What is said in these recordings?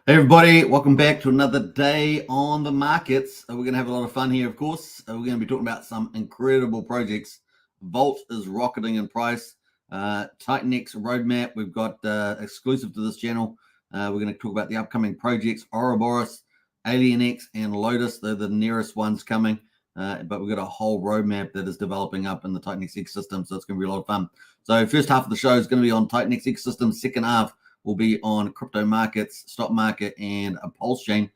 Hey everybody, welcome back to another day on the markets. We're going to have a lot of fun here, of course. We're going to be talking about some incredible projects. Vault is rocketing in price. TitanX roadmap, we've got exclusive to this channel. We're going to talk about the upcoming projects, Ouroboros, AlienX, and Lotus. They're the nearest ones coming. But we've got a whole roadmap that is developing up in the TitanX ecosystem, so it's going to be a lot of fun. So first half of the show is going to be on TitanX ecosystem. Second half will be on crypto markets, stock market, and a Pulsechain.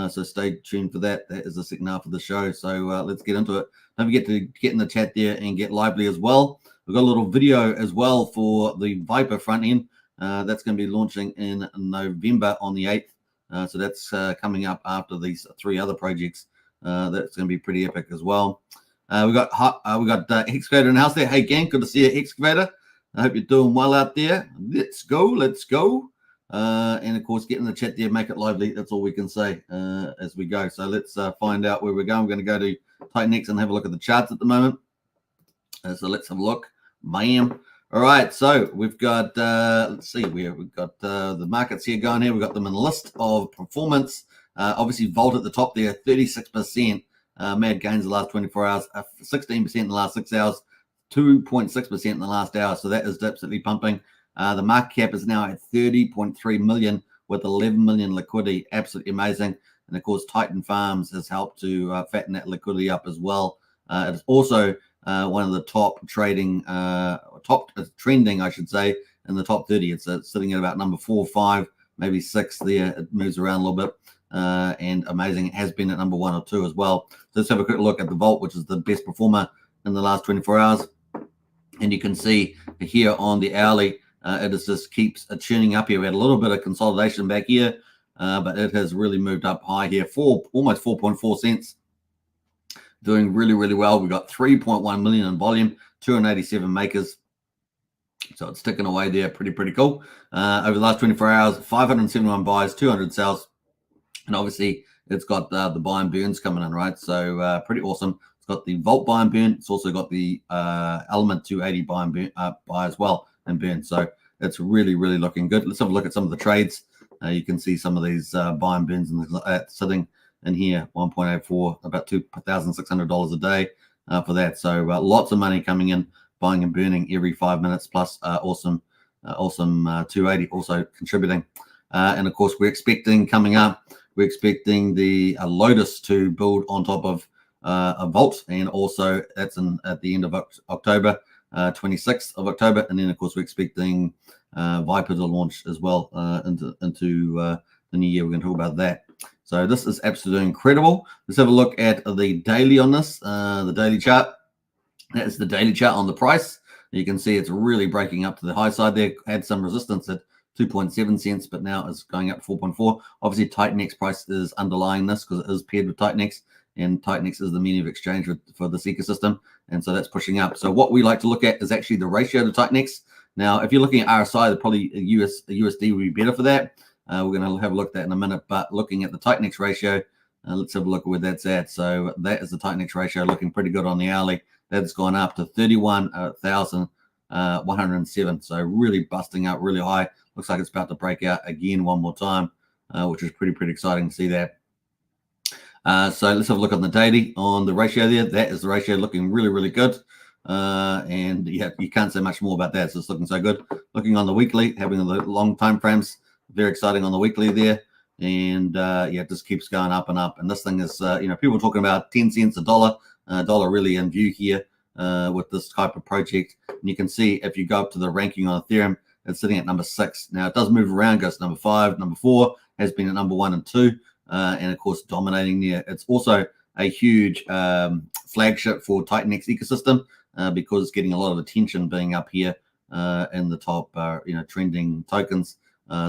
So stay tuned for that. That is the second half of the show. So let's get into it. Don't forget to get in the chat there and get lively as well. We've got a little video as well for the Viper front end. That's going to be launching in November on the 8th. So that's coming up after these three other projects. That's going to be pretty epic as well. We got Excavator in the house there. Hey gang, good to see you, Excavator. I hope you're doing well out there. Let's go. And of course, get in the chat there, make it lively. That's all we can say as we go. So let's find out where we're going. We're going to go to TitanX and have a look at the charts at the moment. So let's have a look. Bam. All right. So we've got, let's see where we've got the markets here going here. We've got them in a list of performance. Obviously, Volt at the top there, 36%. Mad gains the last 24 hours, 16% in the last 6 hours. 2.6% in the last hour, so that is absolutely pumping. The market cap is now at 30.3 million with 11 million liquidity. Absolutely amazing. And of course, Titan Farms has helped to fatten that liquidity up as well. It is also one of the top trending, I should say, in the top 30. It's sitting at about number 4, 5, maybe 6 there. It moves around a little bit. And amazing. It has been at number 1 or 2 as well. So let's have a quick look at the Volt, which is the best performer in the last 24 hours. And you can see here on the hourly, it just keeps tuning up here. We had a little bit of consolidation back here, but it has really moved up high here, almost 4.4 cents. Doing really, really well. We got 3.1 million in volume, 287 makers. So it's ticking away there. Pretty cool. Over the last 24 hours, 571 buys, 200 sells. And obviously, it's got the buy and burns coming in, right? So pretty awesome. Got the Volt buy and burn. It's also got the Element 280 buy and burn, buy as well and burn. So it's really looking good. Let's have a look at some of the trades. You can see some of these buy and burns and sitting in here. 1.84, about $2,600 a day for that. So lots of money coming in, buying and burning every 5 minutes. Plus awesome 280 also contributing. And of course, we're expecting coming up. We're expecting the Lotus to build on top of a Volt, and also that's at the end of October, 26th of October, and then of course we're expecting Viper to launch as well into the new year. We're going to talk about that. So this is absolutely incredible. Let's have a look at the daily on this, the daily chart. That is the daily chart on the price. You can see it's really breaking up to the high side there. Had some resistance at 2.7 cents, but now it's going up 4.4. Obviously, TitanX price is underlying this because it is paired with TitanX. And TitanX is the mean of exchange for this ecosystem, and so that's pushing up. So what we like to look at is actually the ratio to TitanX. Now, if you're looking at RSI, probably a USD would be better for that. We're going to have a look at that in a minute, but looking at the TitanX ratio, let's have a look at where that's at. So that is the TitanX ratio, looking pretty good on the hourly. That's gone up to 31,107. So really busting up really high. Looks like it's about to break out again one more time, which is pretty exciting to see that. So let's have a look on the daily on the ratio there. That is the ratio looking really good. And yeah, you can't say much more about that. So it's looking so good. Looking on the weekly, having the long time frames, very exciting on the weekly there. And yeah, it just keeps going up and up. And this thing is, people talking about 10 cents, $1, dollar really in view here with this type of project. And you can see if you go up to the ranking on Ethereum, it's sitting at number 6. Now it does move around, goes to number 5, number 4, has been at number 1 and 2. And of course, dominating there. It's also a huge flagship for TitanX ecosystem because it's getting a lot of attention being up here in the top, trending tokens.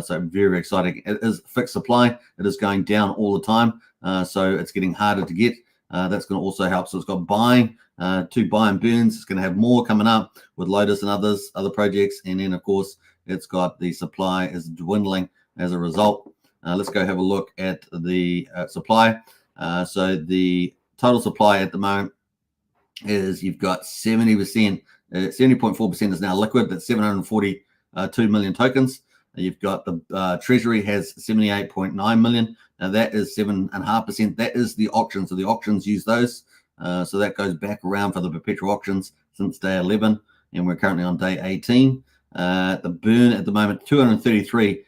So very exciting. It is fixed supply. It is going down all the time. So it's getting harder to get. That's going to also help. So it's got buying, 2 buy and burns. It's going to have more coming up with Lotus and other projects. And then, of course, it's got the supply is dwindling as a result. Let's go have a look at the supply. So the total supply at the moment is you've got 70%, 70.4% is now liquid. That's 742 million tokens. You've got the Treasury has 78.9 million. Now that is 7.5%. That is the auction. So the auctions use those. So that goes back around for the perpetual auctions since day 11, and we're currently on day 18. The burn at the moment, 233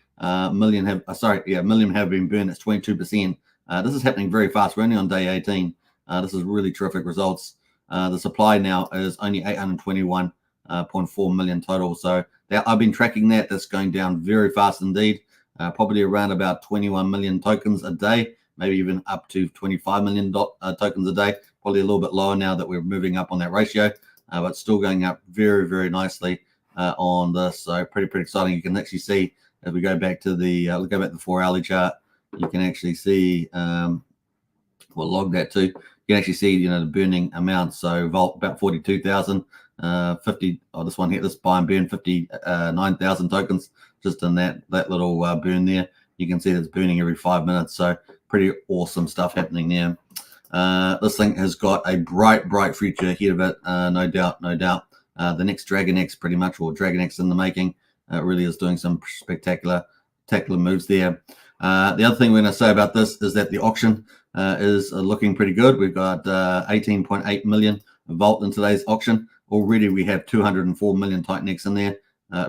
million have been burned. That's 22%. This is happening very fast. We're only on day 18. This is really terrific results. The supply now is only 821.4 million total. So I've been tracking that. That's going down very fast indeed. Probably around about 21 million tokens a day, maybe even up to 25 million tokens a day. Probably a little bit lower now that we're moving up on that ratio, but still going up very, very nicely on this. So pretty exciting. You can actually see as we go back to the 4-hourly chart, you can actually see we'll log that too. You can actually see the burning amount. So Vault about 42,000, 50. Oh, this one here, this buy and burn 59,000 tokens just in that little burn there. You can see it's burning every 5 minutes. So pretty awesome stuff happening there. This thing has got a bright future ahead of it, no doubt. The next DragonX pretty much, or DragonX in the making, really is doing some spectacular moves there. The other thing we're going to say about this is that the auction is looking pretty good. We've got 18.8 million Vault in today's auction. Already we have 204 million TitanX in there,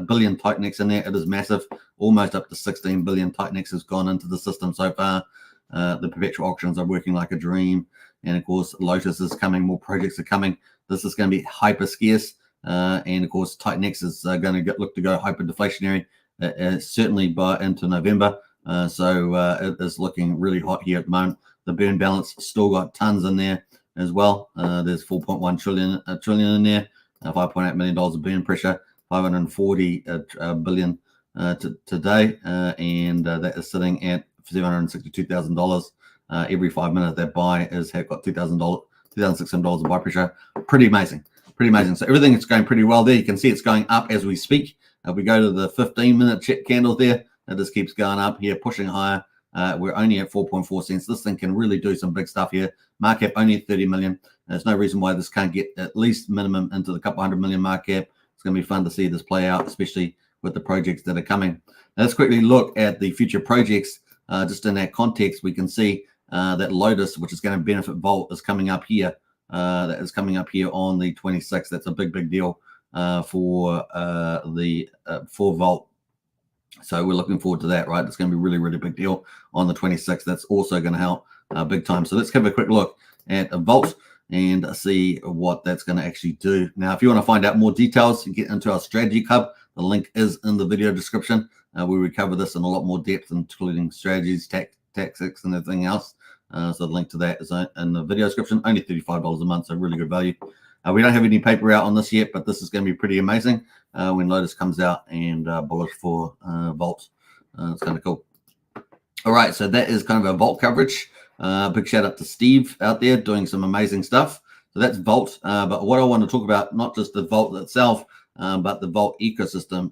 billion TitanX in there. It is massive. Almost up to 16 billion TitanX has gone into the system so far. The perpetual auctions are working like a dream. And of course, Lotus is coming. More projects are coming. This is going to be hyper scarce. And of course, TitanX is going to look to go hyper deflationary, certainly by into November. So it is looking really hot here at the moment. The burn balance still got tons in there as well. There's 4.1 trillion in there, $5.8 million of burn pressure, 540 billion today, and that is sitting at $762,000 every 5 minutes. That buy has got $2,600 of buy pressure. Pretty amazing. So everything is going pretty well there. You can see it's going up as we speak. If we go to the 15-minute check candle there, it just keeps going up here, pushing higher. We're only at 4.4 cents. This thing can really do some big stuff here. Market cap only at 30 million. There's no reason why this can't get at least minimum into the couple hundred million market cap. It's going to be fun to see this play out, especially with the projects that are coming. Now, let's quickly look at the future projects. Just in that context, we can see that Lotus, which is going to benefit Vault, is coming up here. That is coming up here on the 26th. That's a big deal for Vault. So we're looking forward to that, right? It's going to be really big deal on the 26th. That's also going to help big time. So let's have a quick look at Vault and see what that's going to actually do. Now, if you want to find out more details, you get into our strategy club. The link is in the video description. We cover this in a lot more depth, including strategies, tactics, and everything else. So the link to that is in the video description. Only $35 a month, so really good value. We don't have any paper out on this yet, but this is going to be pretty amazing when Lotus comes out and bullish for Vault. It's kind of cool. All right, so that is kind of our Vault coverage. Big shout out to Steve out there doing some amazing stuff. So that's Vault. But what I want to talk about, not just the Vault itself, but the Vault ecosystem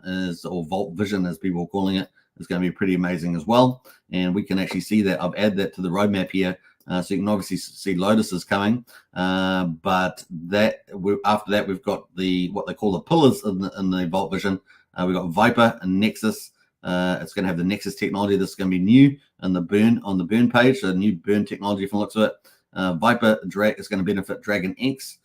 or Vault Vision, as people are calling it, is going to be pretty amazing as well. And we can actually see that. I've added that to the roadmap here. So you can obviously see Lotus is coming, but after that we've got what they call the pillars in the Vault Vision. We've got Viper and Nexus. It's going to have the Nexus technology. This is going to be new on the burn page. So new burn technology from the looks of it. Viper is going to benefit DragonX.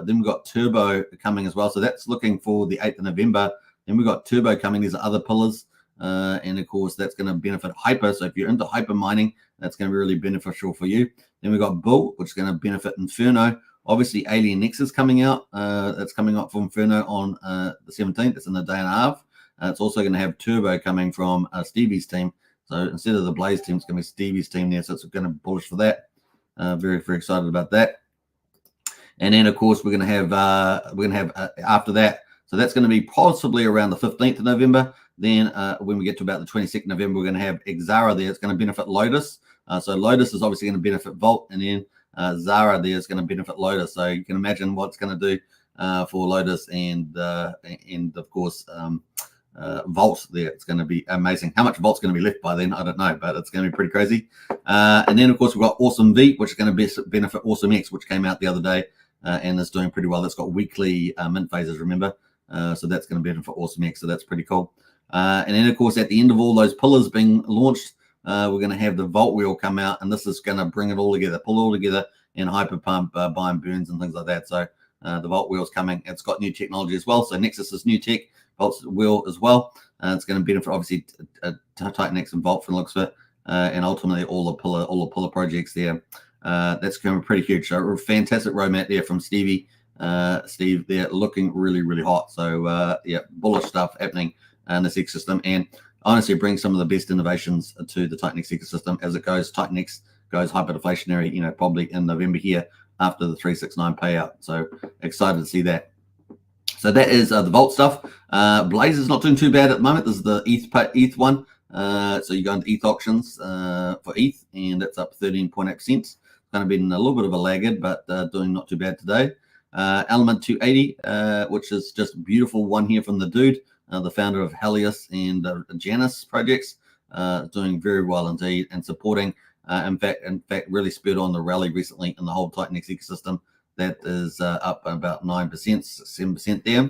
Then we've got Turbo coming as well. So that's looking for the 8th of November. Then we've got Turbo coming. These are other pillars. And of course, that's going to benefit Hyper. So if you're into hyper mining, that's going to be really beneficial for you. Then we've got Bull, which is going to benefit Inferno. Obviously, AlienX is coming out. That's coming up from Inferno on the 17th. It's in a day and a half. It's also going to have Turbo coming from Stevie's team. So instead of the Blaze team, it's going to be Stevie's team there. So it's going to be bullish for that. Very excited about that. And then, of course, we're going to have after that. So that's going to be possibly around the 15th of November. Then when we get to about the 22nd of November, we're going to have Xara there. It's going to benefit Lotus. So Lotus is obviously going to benefit Vault. And then Zara there is going to benefit Lotus. So you can imagine what it's going to do for Lotus and of course, Vault there. It's going to be amazing. How much Vault's going to be left by then, I don't know, but it's going to be pretty crazy. And then, of course, we've got Awesome V, which is going to benefit Awesome X, which came out the other day and is doing pretty well. That's got weekly mint phases, remember? So that's going to benefit Awesome X, so that's pretty cool. And then, of course, at the end of all those pillars being launched, we're going to have the Vault Wheel come out, and this is going to bring it all together, pull it all together, and hyperpump, buy and burns, and things like that. So the Vault Wheel is coming. It's got new technology as well. So Nexus is new tech, Vault Wheel as well. It's going to benefit obviously TitanX and Vault from the looks of it, and ultimately all the pillar projects there. That's going to be pretty huge. So a fantastic roadmap there from Steve there, looking really, really hot. So yeah, bullish stuff happening in this ecosystem, and honestly bring some of the best innovations to the TitanX ecosystem as it goes. TitanX goes hyperinflationary, probably in November here after the 369 payout. So excited to see that. So that is the Vault stuff. Blaze is not doing too bad at the moment. This is the ETH one. So you go into ETH auctions for ETH, and it's up 13.8%. Kind of been a little bit of a laggard, but doing not too bad today. Element 280, which is just a beautiful one here from the dude, the founder of Helios and Janus projects, doing very well indeed, and supporting, in fact, really spurred on the rally recently in the whole TitanX ecosystem. That is up about 9%, 7% there.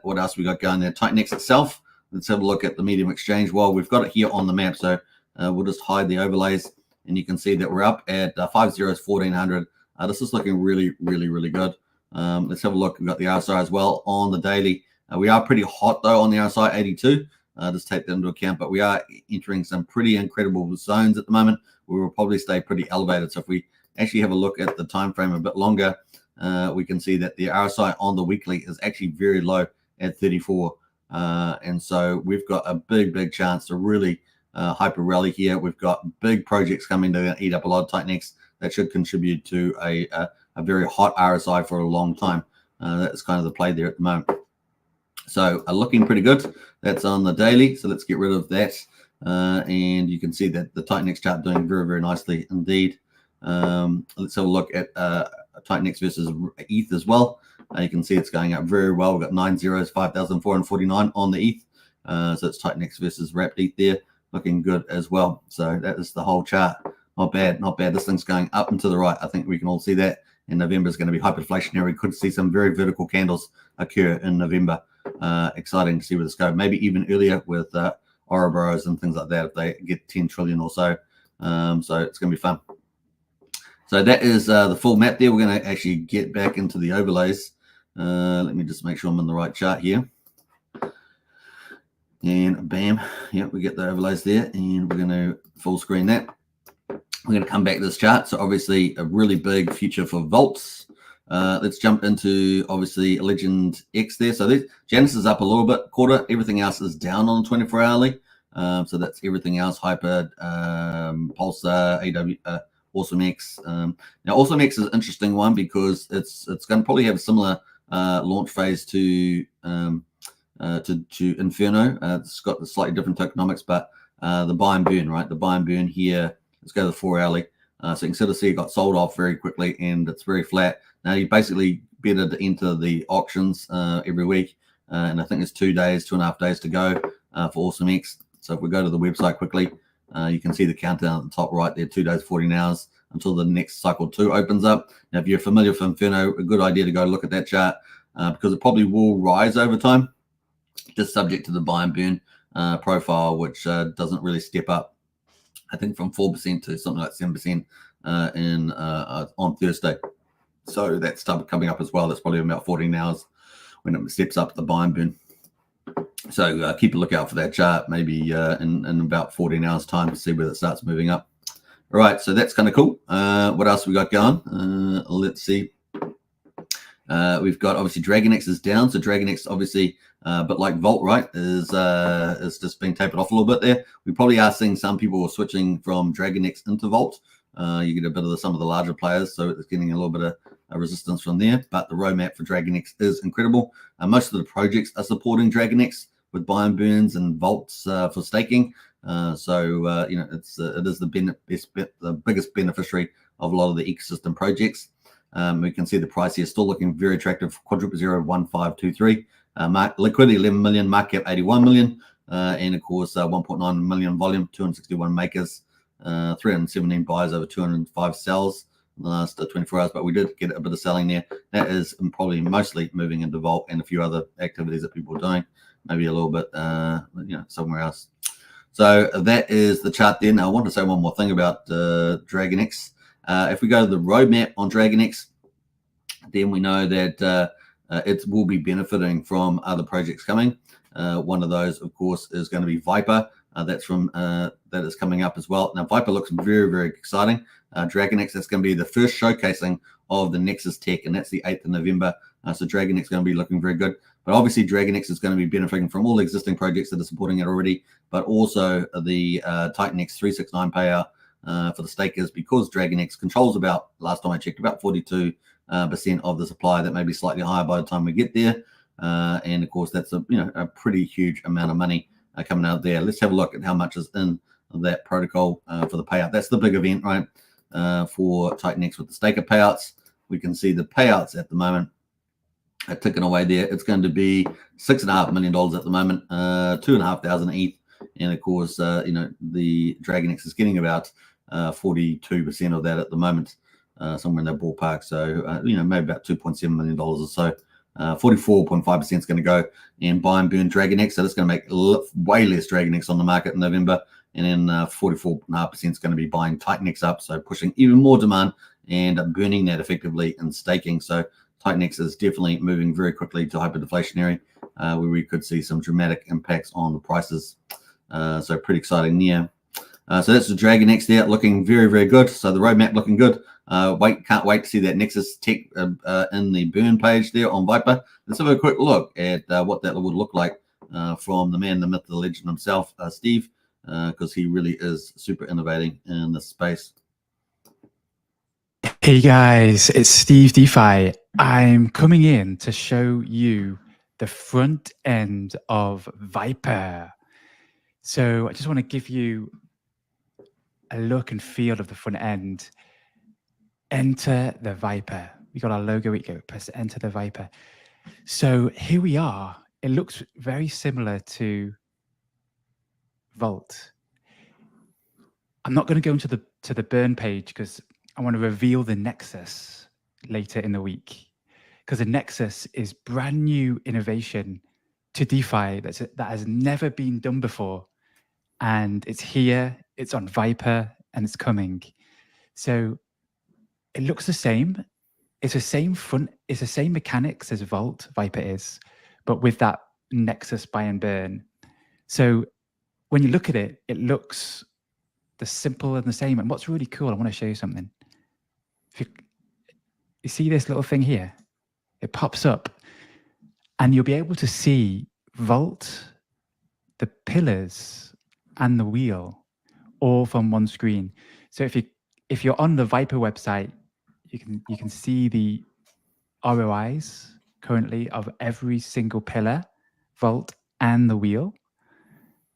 What else we got going there? TitanX itself. Let's have a look at the medium exchange. Well, we've got it here on the map, so we'll just hide the overlays, and you can see that we're up at 5 zeros 1400. This is looking really, really, really good. Let's have a look. We've got the RSI as well on the daily. We are pretty hot though on the RSI 82. Just take that into account, but we are entering some pretty incredible zones at the moment. We will probably stay pretty elevated. So if we actually have a look at the time frame a bit longer, we can see that the RSI on the weekly is actually very low at 34. And so we've got a big chance to really hyper rally here. We've got big projects coming to eat up a lot of TitanX that should contribute to a very hot RSI for a long time. That's kind of the play there at the moment. So looking pretty good. That's on the daily. So let's get rid of that. And you can see that the TitanX chart doing very, very nicely indeed. Let's have a look at TitanX versus ETH as well. You can see it's going up very well. We've got 9 zeros, 5,449 on the ETH. So it's TitanX versus wrapped ETH there, looking good as well. So that is the whole chart. Not bad, not bad. This thing's going up and to the right. I think we can all see that. And November is going to be hyperinflationary. We could see some very vertical candles occur in November. Exciting to see where this goes. Maybe even earlier with Ouroboros and things like that if they get 10 trillion or so. So it's going to be fun. So that is the full map there. We're going to actually get back into the overlays. Let me just make sure I'm in the right chart here. And bam. Yep, we get the overlays there. And we're going to full screen that. We're going to come back to this chart. So obviously a really big future for vaults. Let's jump into obviously Legend X there. So Janus is up a little bit, quarter. Everything else is down on 24 hourly. So that's everything else, Hyper, Pulsar, AlienX. Now AlienX is an interesting one because it's going to probably have a similar launch phase to Inferno. It's got the slightly different tokenomics, but the buy and burn, right? The buy and burn here. Let's go to the 4 hourly. So you can sort of see it got sold off very quickly, and it's very flat. Now you basically better to enter the auctions every week, and I think it's 2 days, 2.5 days to go for AlienX. So if we go to the website quickly, you can see the countdown at the top right there, 2 days, 14 hours until the next cycle 2 opens up. Now, if you're familiar with Inferno, a good idea to go look at that chart because it probably will rise over time, just subject to the buy and burn profile, which doesn't really step up, I think, from 4% to something like 7% on Thursday. So that's coming up as well. That's probably about 14 hours when it steps up the buy and burn. So keep a lookout for that chart, maybe in about 14 hours time to see where it starts moving up. All right, so that's kind of cool. What else we got going? Let's see. We've got obviously DragonX is down. So DragonX obviously, but like Vault, right, is just being tapered off a little bit there. We probably are seeing some people switching from DragonX into Vault. You get a bit of some of the larger players, so it's getting a little bit of resistance from there. But the roadmap for DragonX is incredible. Most of the projects are supporting DragonX with buy and burns and vaults for staking. So you know, it is the biggest beneficiary of a lot of the ecosystem projects. We can see the price here still looking very attractive. Quadruple 01523. Liquidity 11 million, market cap 81 million, and of course 1.9 million volume, 261 makers, 317 buys over 205 sells in the last 24 hours. But we did get a bit of selling there. That is probably mostly moving into Vault and a few other activities that people are doing. maybe a little bit, somewhere else. So that is the chart there. Now, I want to say one more thing about DragonX. If we go to the roadmap on DragonX, then we know that it will be benefiting from other projects coming. One of those, of course, is going to be Viper. That is coming up as well. Now, Viper looks very, very exciting. DragonX, that's going to be the first showcasing of the Nexus tech, and that's the 8th of November. So DragonX is going to be looking very good. But obviously, DragonX is going to be benefiting from all the existing projects that are supporting it already, but also the TitanX 369 payout for the stakers, because DragonX controls about, last time I checked, about 42% of the supply. That may be slightly higher by the time we get there. And of course, that's a pretty huge amount of money coming out there. Let's have a look at how much is in that protocol for the payout. That's the big event, right? For TitanX with the staker payouts. We can see the payouts at the moment are ticking away there. It's going to be $6.5 million at the moment, 2,500 ETH. And of course, the DragonX is getting about 42% of that at the moment, somewhere in that ballpark. So, maybe about $2.7 million or so. 44.5% is going to go and buy and burn DragonX. So that's going to make way less DragonX on the market in November. And then 44.5% is going to be buying TitanX up. So pushing even more demand and burning that effectively in staking. So TitanX is definitely moving very quickly to hyperdeflationary, where we could see some dramatic impacts on the prices. So pretty exciting there. So that's the DragonX there, looking very, very good. So the roadmap looking good. Can't wait to see that Nexus tech in the burn page there on Viper. Let's have a quick look at what that would look like from the man, the myth, the legend himself, Steve, because he really is super innovating in this space. Hey guys, it's Steve DeFi. I'm coming in to show you the front end of Viper. So I just want to give you a look and feel of the front end. Enter the Viper. We got our logo. We go press enter the Viper. So here we are. It looks very similar to Vault. I'm not going to go into the burn page because I want to reveal the Nexus later in the week, because the Nexus is brand new innovation to DeFi that has never been done before, and it's here. It's on Viper and it's coming. So it looks the same. It's the same front. It's the same mechanics as Vault Viper is, but with that Nexus buy and burn. So when you look at it, it looks the simple and the same. And what's really cool, I want to show you something. If you see this little thing here, it pops up, and you'll be able to see Vault, the pillars, and the wheel all from one screen. So if you're on the Viper website, you can see the ROIs currently of every single pillar, Vault, and the wheel,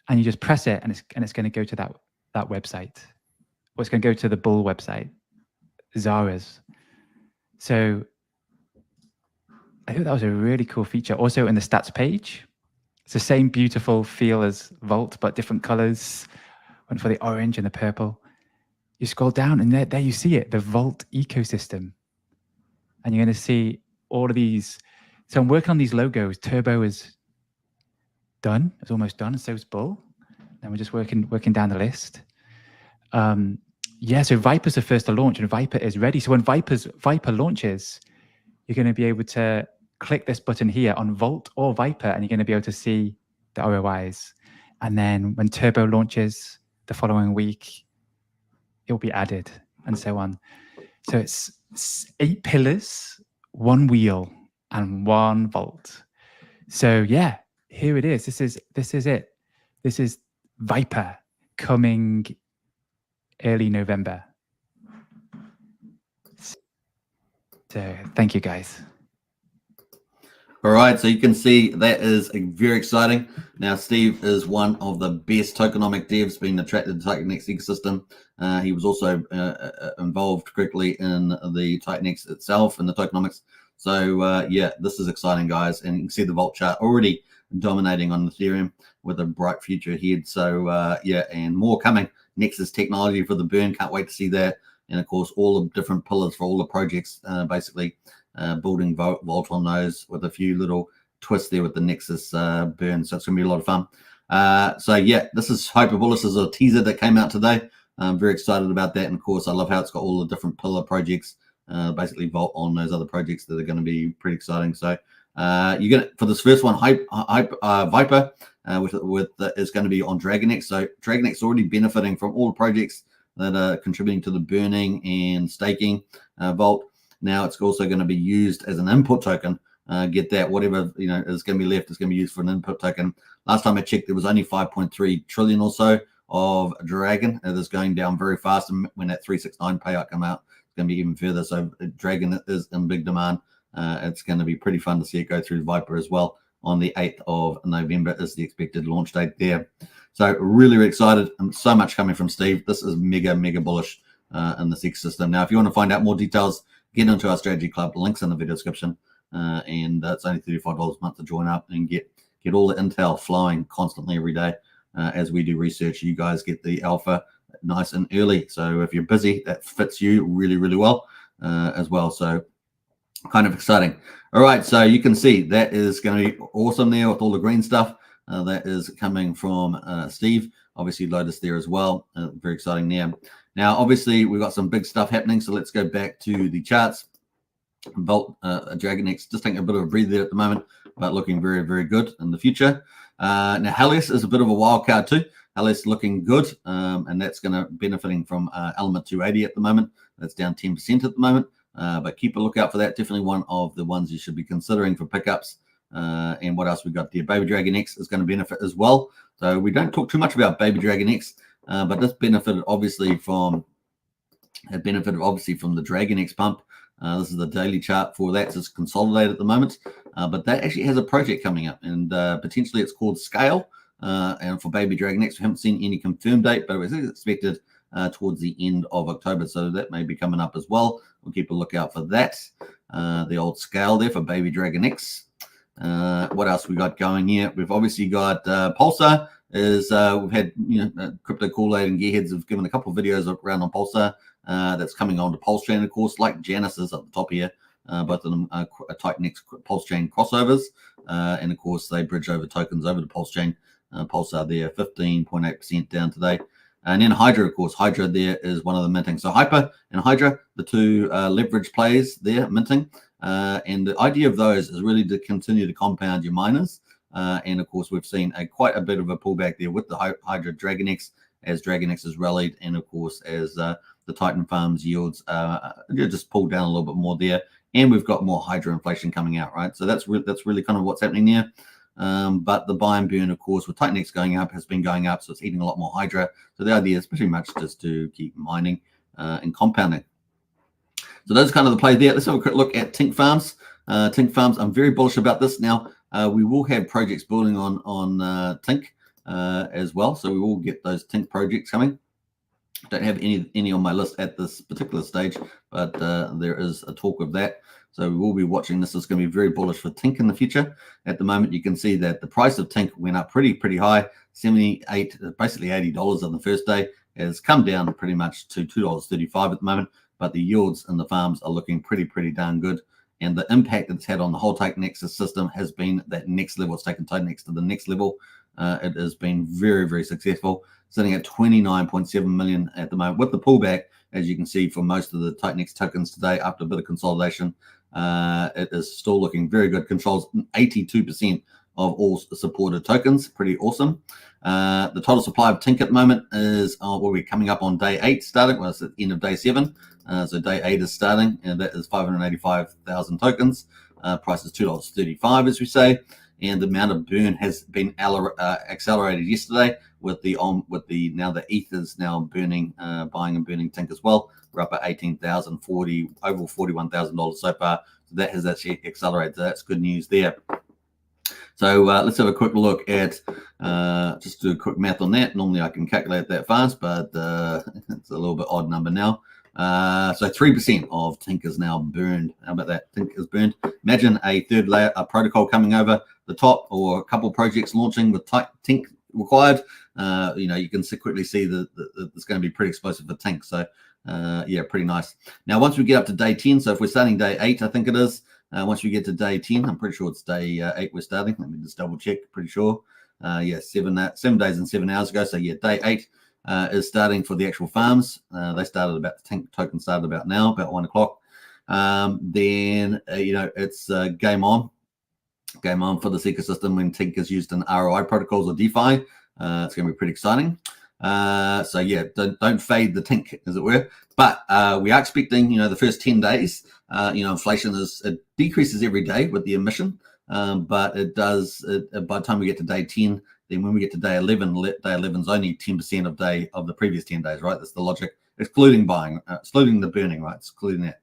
and you just press it, and it's going to go to that website, or it's going to go to the Bull website, Zara's. So I think that was a really cool feature. Also in the stats page, it's the same beautiful feel as Vault, but different colors. Went for the orange and the purple. You scroll down, and there you see it, the Vault ecosystem. And you're going to see all of these. So I'm working on these logos. Turbo is done. It's almost done. And so is Bull. And we're just working down the list. So Viper's the first to launch, and Viper is ready. So when Viper launches, you're going to be able to click this button here on Vault or Viper, and you're going to be able to see the ROIs. And then when Turbo launches the following week, it'll be added, and so on. So it's 8 pillars, 1 wheel, and 1 Vault. So yeah, here it is. This is it. This is Viper coming early November. So thank you, guys. All right, so you can see that is very exciting. Now, Steve is one of the best tokenomic devs being attracted to the TitanX ecosystem. He was also involved quickly in the TitanX itself and the tokenomics. So, this is exciting, guys. And you can see the Vault chart already dominating on Ethereum with a bright future ahead. So, and more coming. Nexus technology for the burn. Can't wait to see that. And, of course, all the different pillars for all the projects, basically. Building Vault on those with a few little twist there with the Nexus burn. So it's going to be a lot of fun. So yeah, this is Ouroboros. This is a teaser that came out today. I'm very excited about that. And of course, I love how it's got all the different pillar projects, basically Vault on those other projects that are going to be pretty exciting. So you're going to, for this first one, Viper, is going to be on DragonX. So DragonX is already benefiting from all the projects that are contributing to the burning and staking Vault. Now it's also going to be used as an input token. Get that, whatever is going to be left is going to be used for an input token. Last time I checked, there was only 5.3 trillion or so of Dragon. It is going down very fast, and when that 369 payout come out, it's going to be even further. So Dragon is in big demand. It's going to be pretty fun to see it go through Viper as well. On the 8th of November is the expected launch date there. So really, really excited, and so much coming from Steve. This is mega bullish in this ecosystem. Now, if you want to find out more details, get into our strategy club. Links in the video description, and it's only $35 a month to join up and get all the intel flowing constantly every day. As we do research, you guys get the alpha nice and early. So if you're busy, that fits you really, really well as well. So kind of exciting. All right, so you can see that is going to be awesome there with all the green stuff. That is coming from Steve. Obviously, Lotus there as well. Very exciting there. Now, obviously, we've got some big stuff happening. So let's go back to the charts. Vault, DragonX, just taking a bit of a breather at the moment, but looking very, very good in the future. Now, Helios is a bit of a wild card too. Helios looking good, and that's going to benefiting from Element 280 at the moment. That's down 10% at the moment, but keep a lookout for that. Definitely one of the ones you should be considering for pickups. And what else we got there? Baby DragonX is going to benefit as well. So we don't talk too much about Baby DragonX, but this benefited obviously from the DragonX pump. This is the daily chart for that. So it's consolidated at the moment, but that actually has a project coming up, and potentially it's called Scale. And for Baby DragonX, we haven't seen any confirmed date, but it was expected towards the end of October. So that may be coming up as well. We'll keep a lookout for that. The old Scale there for Baby DragonX. What else we got going here? We've obviously got Pulsar. We've had Crypto Kool-Aid and Gearheads have given a couple of videos around on Pulsar. That's coming on to Pulsechain, of course, like Janus is at the top here. Both of them are TitanX Pulsechain crossovers. And of course, they bridge over tokens over to Pulsechain. Pulsar there, 15.8% down today. And then Hydra, of course. Hydra there is one of the minting. So Hyper and Hydra, the two leverage plays there, minting. And the idea of those is really to continue to compound your miners. And of course, we've seen quite a bit of a pullback there with the Hydra DragonX as DragonX has rallied. And of course, as the Titan Farms yields just pulled down a little bit more there. And we've got more Hydra inflation coming out, right? So that's really kind of what's happening there. But the buy and burn, of course, with TitanX going up, has been going up. So it's eating a lot more Hydra. So the idea is pretty much just to keep mining and compounding. So those are kind of the play there. Let's have a quick look at Tink Farms. Tink Farms, I'm very bullish about this. Now, we will have projects building on Tink as well. So we will get those Tink projects coming. Don't have any on my list at this particular stage, but there is a talk of that. So we will be watching this. It's going to be very bullish for Tink in the future. At the moment, you can see that the price of Tink went up pretty high, 78, basically $80 on the first day. It has come down pretty much to $2.35 at the moment, but the yields in the farms are looking pretty darn good. And the impact it's had on the whole TitanX system has been that next level. It's taken TitanX to the next level. It has been very successful, sitting at 29.7 million at the moment with the pullback, as you can see, for most of the TitanX tokens today after a bit of consolidation. It is still looking very good. Controls 82% of all supported tokens. Pretty awesome. The total supply of Tink at the moment is we're coming up on day 8 starting. Well, it's at the end of day 7. So day 8 is starting, and that is 585,000 tokens. Price is $2.35, as we say. And the amount of burn has been accelerated yesterday with the now the ETH is now burning, buying and burning Tink as well. We're up at 18,000, over $41,000 so far. So that has actually accelerated. So that's good news there. So let's have a quick look at, just do a quick math on that. Normally I can calculate that fast, but it's a little bit odd number now. So 3% of Tink is now burned. How about that? Tink is burned. Imagine a third layer, a protocol coming over the top, or a couple projects launching with Tink required. You can quickly see that it's going to be pretty explosive for Tink. So yeah, pretty nice. Now, once we get up to day 10, so if we're starting day 8, I think it is, Once we get to day 10, I'm pretty sure it's day 8 we're starting. Let me just double check, pretty sure. Yeah, 7 days and 7 hours ago. So yeah, day 8 is starting for the actual farms. They started about, the TitanX token started about now, about 1 o'clock. Then, it's game on for this ecosystem when TitanX is used in ROI protocols or DeFi. It's going to be pretty exciting. So yeah, don't fade the TitanX, as it were. But we are expecting, the first 10 days, inflation it decreases every day with the emission, but it does, by the time we get to day 10, then when we get to day 11, day 11 is only 10% of the previous 10 days, right? That's the logic, excluding buying, excluding the burning, right? Excluding that.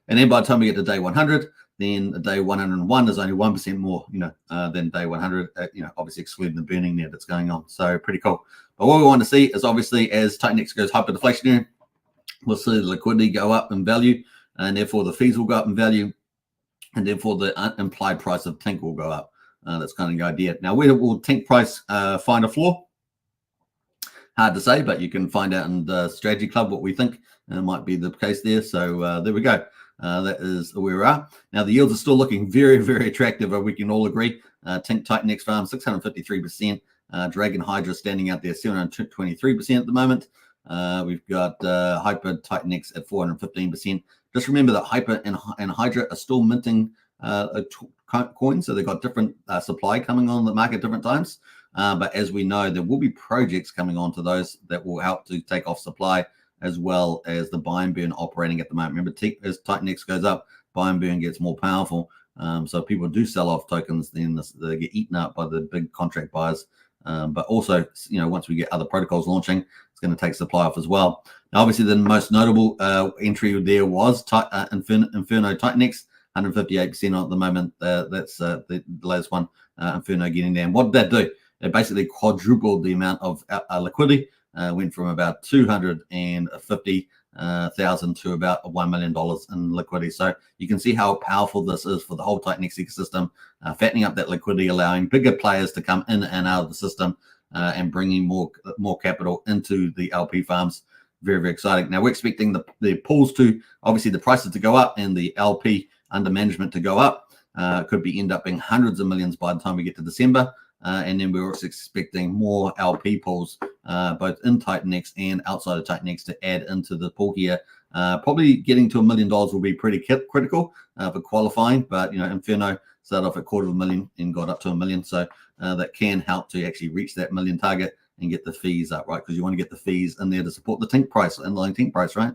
And then by the time we get to day 100, then day 101 is only 1% more, than day 100, obviously excluding the burning there that's going on. So pretty cool. But what we want to see is obviously as TitanX goes hyperdeflationary, we'll see the liquidity go up in value, and therefore the fees will go up in value, and therefore the implied price of TitanX will go up. That's kind of the idea. Now, where will TitanX price find a floor? Hard to say, but you can find out in the strategy club what we think might be the case there. So there we go. That is where we are. Now, the yields are still looking very, very attractive. We can all agree. TitanX farm, 653%. Dragon Hydra standing out there, 723% at the moment. We've got Hyper TitanX at 415%. Just remember that Hyper and Hydra are still minting coins, so they've got different supply coming on the market at different times. But as we know, there will be projects coming onto those that will help to take off supply, as well as the buy and burn operating at the moment. Remember, as TitanX goes up, buy and burn gets more powerful. So people do sell off tokens, then they get eaten up by the big contract buyers. But also, once we get other protocols launching, it's going to take supply off as well. Now, obviously, the most notable entry there was Inferno TitanX, 158% at the moment. That's the latest one, Inferno getting there. And what did that do? It basically quadrupled the amount of liquidity. Went from about 250,000 to about $1 million in liquidity. So you can see how powerful this is for the whole TitanX ecosystem, fattening up that liquidity, allowing bigger players to come in and out of the system, and bringing more capital into the LP farms. Very, very exciting. Now, we're expecting the pools to, obviously, the prices to go up and the LP under management to go up. Could be end up being hundreds of millions by the time we get to December. And then we're also expecting more LP pools, both in TitanX and outside of TitanX, to add into the pool here. Probably getting to $1 million will be pretty critical for qualifying, but Inferno started off at $250,000 and got up to $1 million, so that can help to actually reach that $1 million target and get the fees up, right? Because you want to get the fees in there to support the TitanX price, underlying TitanX price, right?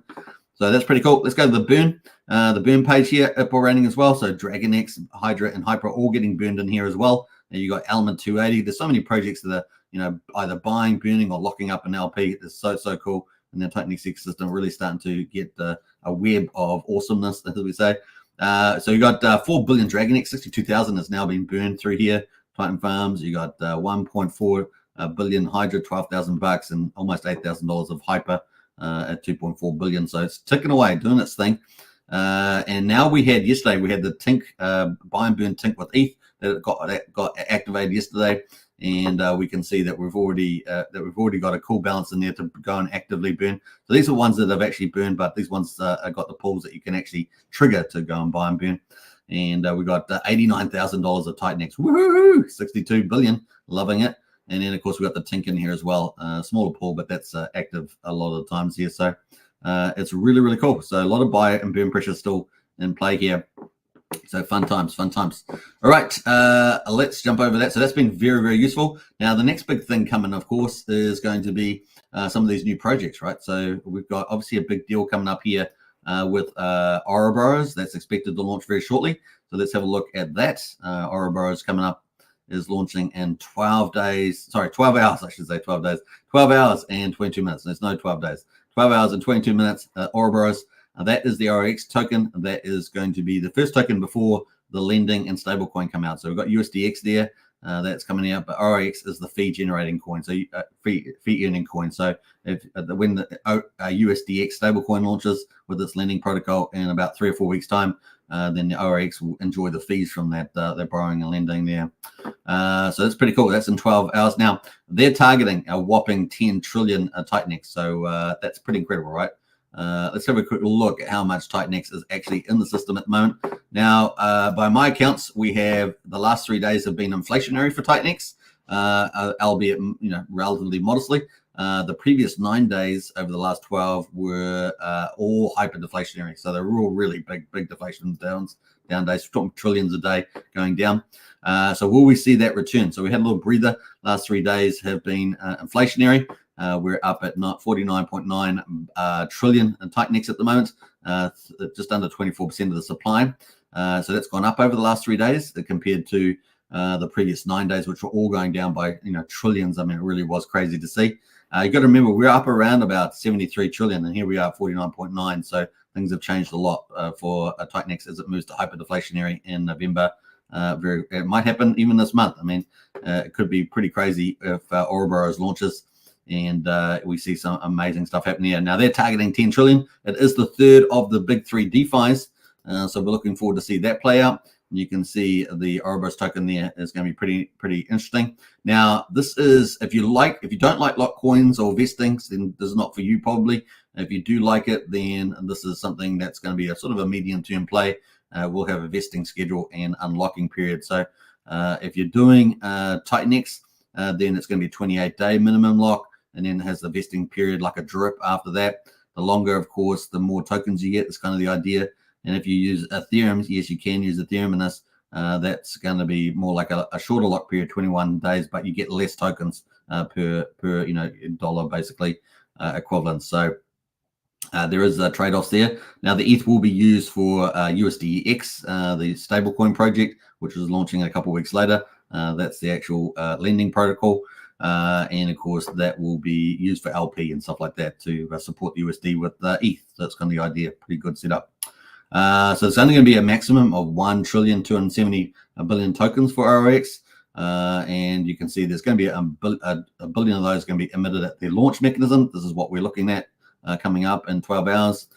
So that's pretty cool. Let's go to the burn page here, Apple rating as well. So DragonX, Hydra, and Hyper all getting burned in here as well. And you got Element 280. There's so many projects that are, either buying, burning, or locking up an LP. It's so cool. And the TitanX ecosystem really starting to get a web of awesomeness, as we say. So you got 4 billion DragonX, 62,000 has now been burned through here. Titan Farms, you got 1.4 billion Hydra, $12,000, and almost $8,000 of Hyper at 2.4 billion. So it's ticking away, doing its thing. And now yesterday we had the TitanX buy and burn TitanX with ETH that got activated yesterday, and we can see that we've already got a cool balance in there to go and actively burn. So these are ones that have actually burned, but these ones have got the pools that you can actually trigger to go and buy and burn. And we got $89,000 of TitanX. Woohoo! 62 billion, loving it. And then of course we got the TitanX in here as well, smaller pool, but that's active a lot of the times here. So it's really, really cool. So a lot of buy and burn pressure still in play here. So fun times. All right, let's jump over that. So that's been very, very useful. Now, the next big thing coming, of course, is going to be some of these new projects, right? So we've got obviously a big deal coming up here with Ouroboros. That's expected to launch very shortly. So let's have a look at that. Ouroboros coming up is launching in 12 hours, I should say 12 days. 12 hours and 22 minutes. There's no 12 days. 12 hours and 22 minutes, Ouroboros. That is the AlienX token. That is going to be the first token before the lending and stablecoin come out. So we've got USDX there. That's coming out, but AlienX is the fee generating coin, so fee earning coin. So when the USDX stablecoin launches with its lending protocol in about 3 or 4 weeks time, then the AlienX will enjoy the fees from that their borrowing and lending there. So that's pretty cool. That's in 12 hours. Now they're targeting a whopping 10 trillion TitanX. So that's pretty incredible, right? let's have a quick look at how much TitanX is actually in the system at the moment. Now, by my accounts, we have the last 3 days have been inflationary for TitanX, albeit relatively modestly. The previous 9 days over the last 12 were all hyper-deflationary. So they're all really big deflation down days. We're talking trillions a day going down. So will we see that return? So we had a little breather. Last 3 days have been inflationary. We're up at 49.9 trillion in TitanX at the moment, just under 24% of the supply. So that's gone up over the last 3 days compared to the previous 9 days, which were all going down by trillions. I mean, it really was crazy to see. You got to remember, we're up around about 73 trillion, and here we are 49.9. So things have changed a lot for TitanX as it moves to hyperdeflationary in November. It might happen even this month. I mean, it could be pretty crazy if Ouroboros launches and we see some amazing stuff happening here. Now they're targeting 10 trillion. It is the third of the big 3 DeFis. So we're looking forward to see that play out. You can see the Ouroboros token there is going to be pretty interesting. Now, this is, if you don't like lock coins or vestings, then this is not for you probably. If you do like it, then this is something that's going to be a sort of a medium-term play. We'll have a vesting schedule and unlocking period. So if you're doing TitanX, then it's going to be 28-day minimum lock, and then it has the vesting period like a drip after that. The longer, of course, the more tokens you get. That's kind of the idea. And if you use Ethereum, yes, you can use Ethereum in this. That's going to be more like a shorter lock period, 21 days, but you get less tokens per dollar basically equivalent. So there is trade-offs there. Now the ETH will be used for USDX, the stablecoin project, which is launching a couple of weeks later. That's the actual lending protocol. And of course, that will be used for LP and stuff like that to support the USD with ETH. So that's kind of the idea. Pretty good setup. So it's only going to be a maximum of 1,270 billion tokens for ROX. And you can see there's going to be a billion of those going to be emitted at the launch mechanism. This is what we're looking at coming up in 12 hours.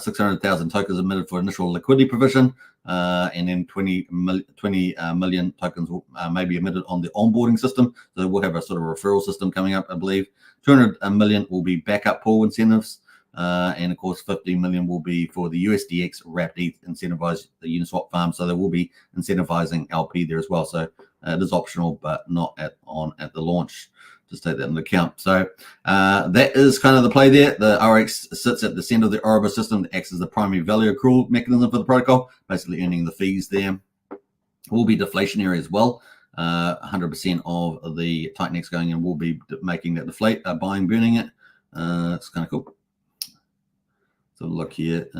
600,000 tokens emitted for initial liquidity provision. And then 20 million tokens will maybe emitted on the onboarding system. So we'll have a sort of referral system coming up, I believe. 200 million will be backup pool incentives. And of course, 15 million will be for the USDX wrapped ETH incentivized the Uniswap farm. So they will be incentivizing LP there as well. So it is optional, but not at the launch. Just take that into account. So that is kind of the play there. The RX sits at the center of the Ouroboros system that acts as the primary value accrual mechanism for the protocol, basically earning the fees there. Will be deflationary as well. 100% of the TitanX going in will be making that deflate, buying, burning it. It's kind of cool. So look here.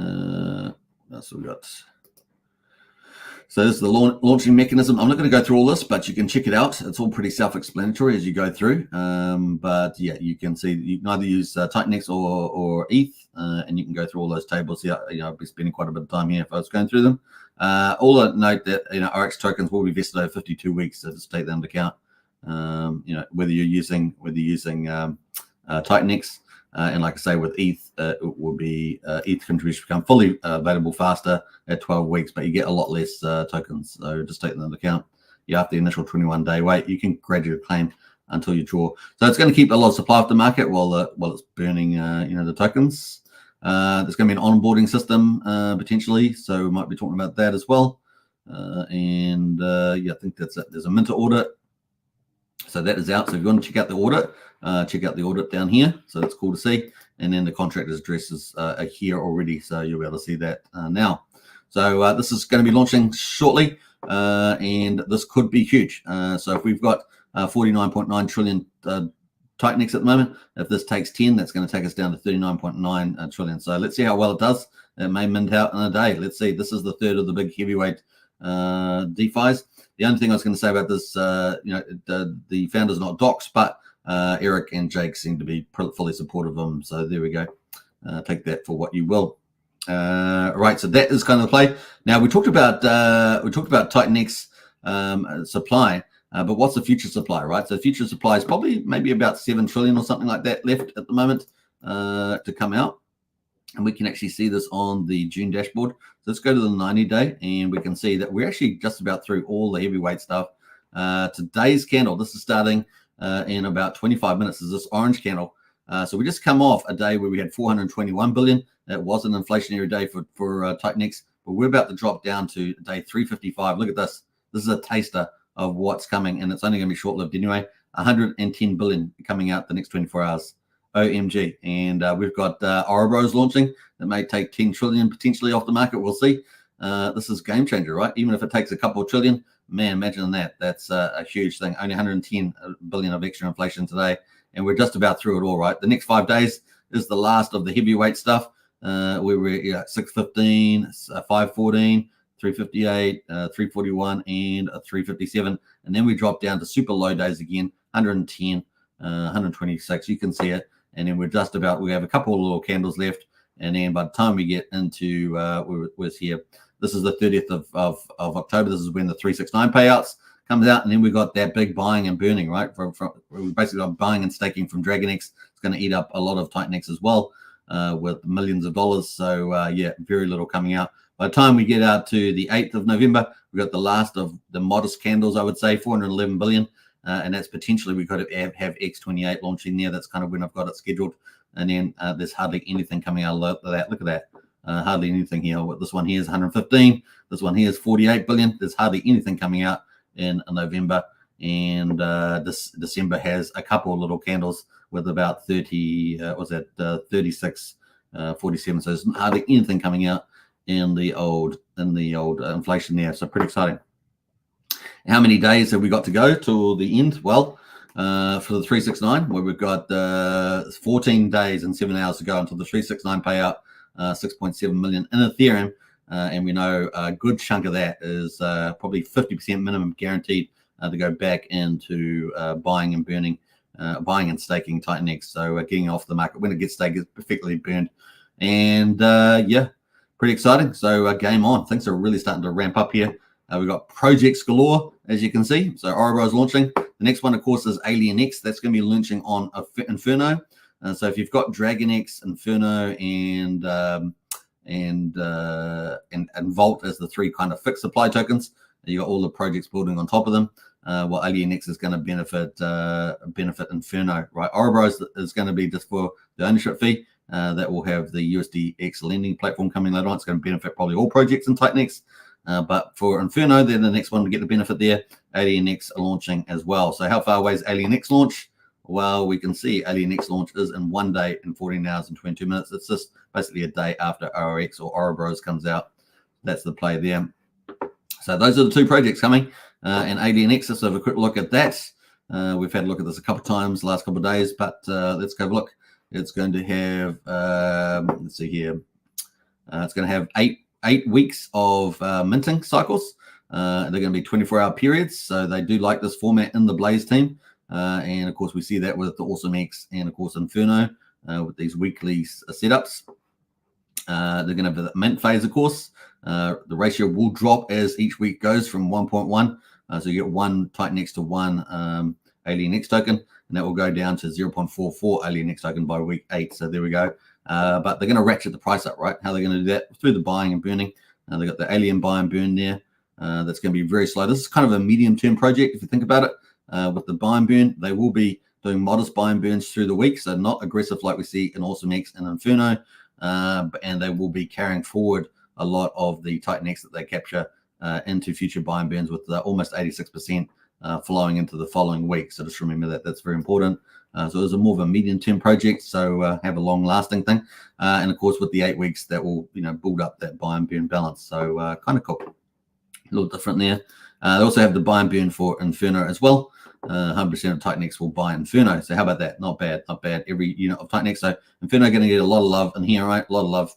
That's what we got. So this is the launching mechanism. I'm not going to go through all this, but you can check it out. It's all pretty self-explanatory as you go through. But yeah, you can see you can either use TitanX or ETH, and you can go through all those tables here. I'll be spending quite a bit of time here if I was going through them. All note that RX tokens will be vested over 52 weeks, so just take that into account. Whether you're using TitanX. And like I say, with ETH, it will be ETH contribution become fully available faster at 12 weeks, but you get a lot less tokens. So just take that into account. You have the initial 21-day wait. You can gradually claim until you draw. So it's going to keep a lot of supply off the market while it's burning, the tokens. There's going to be an onboarding system potentially, so we might be talking about that as well. I think that's it. There's a minter audit. So that is out. So if you want to check out the audit down here. So that's cool to see. And then the contractor's addresses are here already. So you'll be able to see that now. So this is going to be launching shortly. And this could be huge. So if we've got 49.9 trillion TitanX at the moment, if this takes 10, that's going to take us down to 39.9 trillion. So let's see how well it does. It may mint out in a day. Let's see. This is the third of the big heavyweight DeFis. The only thing I was going to say about this, the founder's not doxed, but Eric and Jake seem to be fully supportive of him. So there we go. Take that for what you will. Right. So that is kind of the play. Now we talked about TitanX supply, but what's the future supply, right? So future supply is probably maybe about 7 trillion or something like that left at the moment to come out. And we can actually see this on the June dashboard. So let's go to the 90-day, and we can see that we're actually just about through all the heavyweight stuff. Today's candle, this is starting in about 25 minutes, is this orange candle. So we just come off a day where we had 421 billion. That was an inflationary day for TitanX, but we're about to drop down to day 355. Look at this. This is a taster of what's coming, and it's only going to be short-lived anyway. 110 billion coming out the next 24 hours. OMG. And we've got Ouroboros launching that may take 10 trillion potentially off the market. We'll see. This is game changer, right? Even if it takes a couple of trillion, man, imagine that. That's a huge thing. Only 110 billion of extra inflation today, and we're just about through it all, right? The next 5 days is the last of the heavyweight stuff. We were at 615, 514, 358, 341, and 357, and then we drop down to super low days again, 110, 126. You can see it, and then we're just about. We have a couple of little candles left, and then by the time we get into we're here. This is the 30th of October. This is when the 369 payouts comes out, and then we got that big buying and burning, right? We basically got buying and staking from DragonX. It's going to eat up a lot of TitanX as well, with millions of dollars. So yeah, very little coming out. By the time we get out to the 8th of November, we got the last of the modest candles, I would say, 411 billion, and that's potentially we could have X28 launching there. That's kind of when I've got it scheduled, and then there's hardly anything coming out of that. Look at that. Hardly anything here. This one here is 115. This one here is 48 billion. There's hardly anything coming out in November. And this December has a couple of little candles with about 30, 36, 47. So there's hardly anything coming out in the old inflation there. So pretty exciting. How many days have we got to go till the end? Well, for the 369, where we've got 14 days and 7 hours to go until the 369 payout. 6.7 million in Ethereum, and we know a good chunk of that is probably 50% minimum guaranteed to go back into buying and burning, buying and staking TitanX. So getting off the market when it gets staked, it's perfectly burned, and yeah, pretty exciting. So game on. Things are really starting to ramp up here. We've got projects galore, as you can see. So Ouroboros launching. The next one, of course, is AlienX. That's going to be launching on Inferno. So if you've got DragonX, Inferno, and Vault as the three kind of fixed supply tokens, you got all the projects building on top of them. Well, AlienX is going to benefit Inferno, right? Ouroboros is going to be just for the ownership fee. That will have the USDX lending platform coming later on. It's going to benefit probably all projects in TitanX. But for Inferno, they're the next one to get the benefit there. AlienX are launching as well. So how far away is AlienX launch? Well, we can see AlienX launch is in 1 day and 14 hours and 22 minutes. It's just basically a day after ORX or Ouroboros comes out. That's the play there. So those are the two projects coming. And AlienX, let's have a quick look at that. We've had a look at this a couple of times the last couple of days, but let's go have a look. It's going to have, let's see here. It's going to have eight weeks of minting cycles. They're going to be 24-hour periods. So they do like this format in the Blaze team. And of course, we see that with the AwesomeX and of course Inferno with these weekly setups. They're going to have the mint phase, of course. The ratio will drop as each week goes from 1.1. So you get one TitanX to one AlienX token, and that will go down to 0.44 AlienX token by week 8. So there we go. But they're going to ratchet the price up, right? How are they going to do that? Through the buying and burning. They've got the Alien buy and burn there. That's going to be very slow. This is kind of a medium-term project if you think about it. With the buy and burn, they will be doing modest buy and burns through the week, so not aggressive like we see in AwesomeX and Inferno, and they will be carrying forward a lot of the TitanX that they capture into future buy and burns with almost 86% flowing into the following week. So just remember that that's very important. So it's a more of a medium-term project, so have a long-lasting thing, and of course with the 8 weeks that will build up that buy and burn balance. So kind of cool, a little different there. They also have the buy and burn for Inferno as well. 100% of TitanX will buy Inferno. So how about that? Not bad, not bad. Every unit of TitanX. So Inferno going to get a lot of love in here, right? A lot of love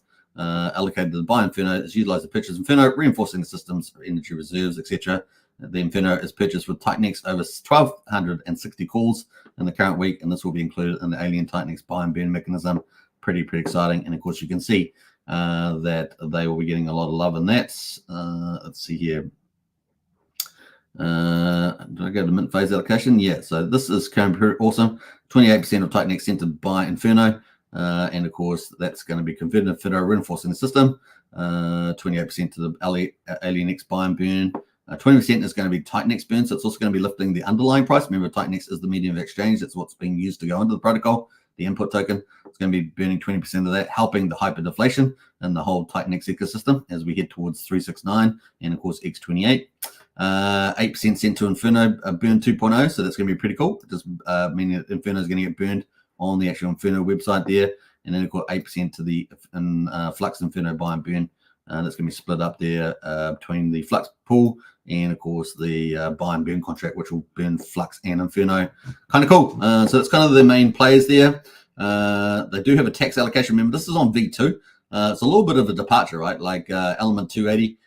allocated to the buy Inferno. It's utilized to purchase Inferno, reinforcing the system's energy reserves, etc. The Inferno is purchased with TitanX over 1,260 calls in the current week, and this will be included in the Alien TitanX buy and burn mechanism. Pretty exciting. And of course, you can see that they will be getting a lot of love in that. Let's see here. Did I go to mint phase allocation? Yeah, so this is pretty awesome. 28% of TitanX sent to buy Inferno, and of course that's going to be converted to Inferno, reinforcing the system. 28% to the AlienX buy and burn. 20% is going to be TitanX burn, so it's also going to be lifting the underlying price. Remember, TitanX is the medium of exchange. That's what's being used to go into the protocol. the input token. It's going to be burning 20% of that, helping the hyperdeflation and the whole TitanX ecosystem as we head towards 369 and of course X28. 8% sent to Inferno burn 2.0, so that's going to be pretty cool. Just meaning that Inferno is going to get burned on the actual Inferno website there, and then of course 8% to the Flux Inferno buy and burn. That's going to be split up there between the Flux pool and of course the buy and burn contract, which will burn Flux and Inferno. Kind of cool. So that's kind of the main players there. They do have a tax allocation. Remember, this is on V2. It's a little bit of a departure, right? Like Element 280.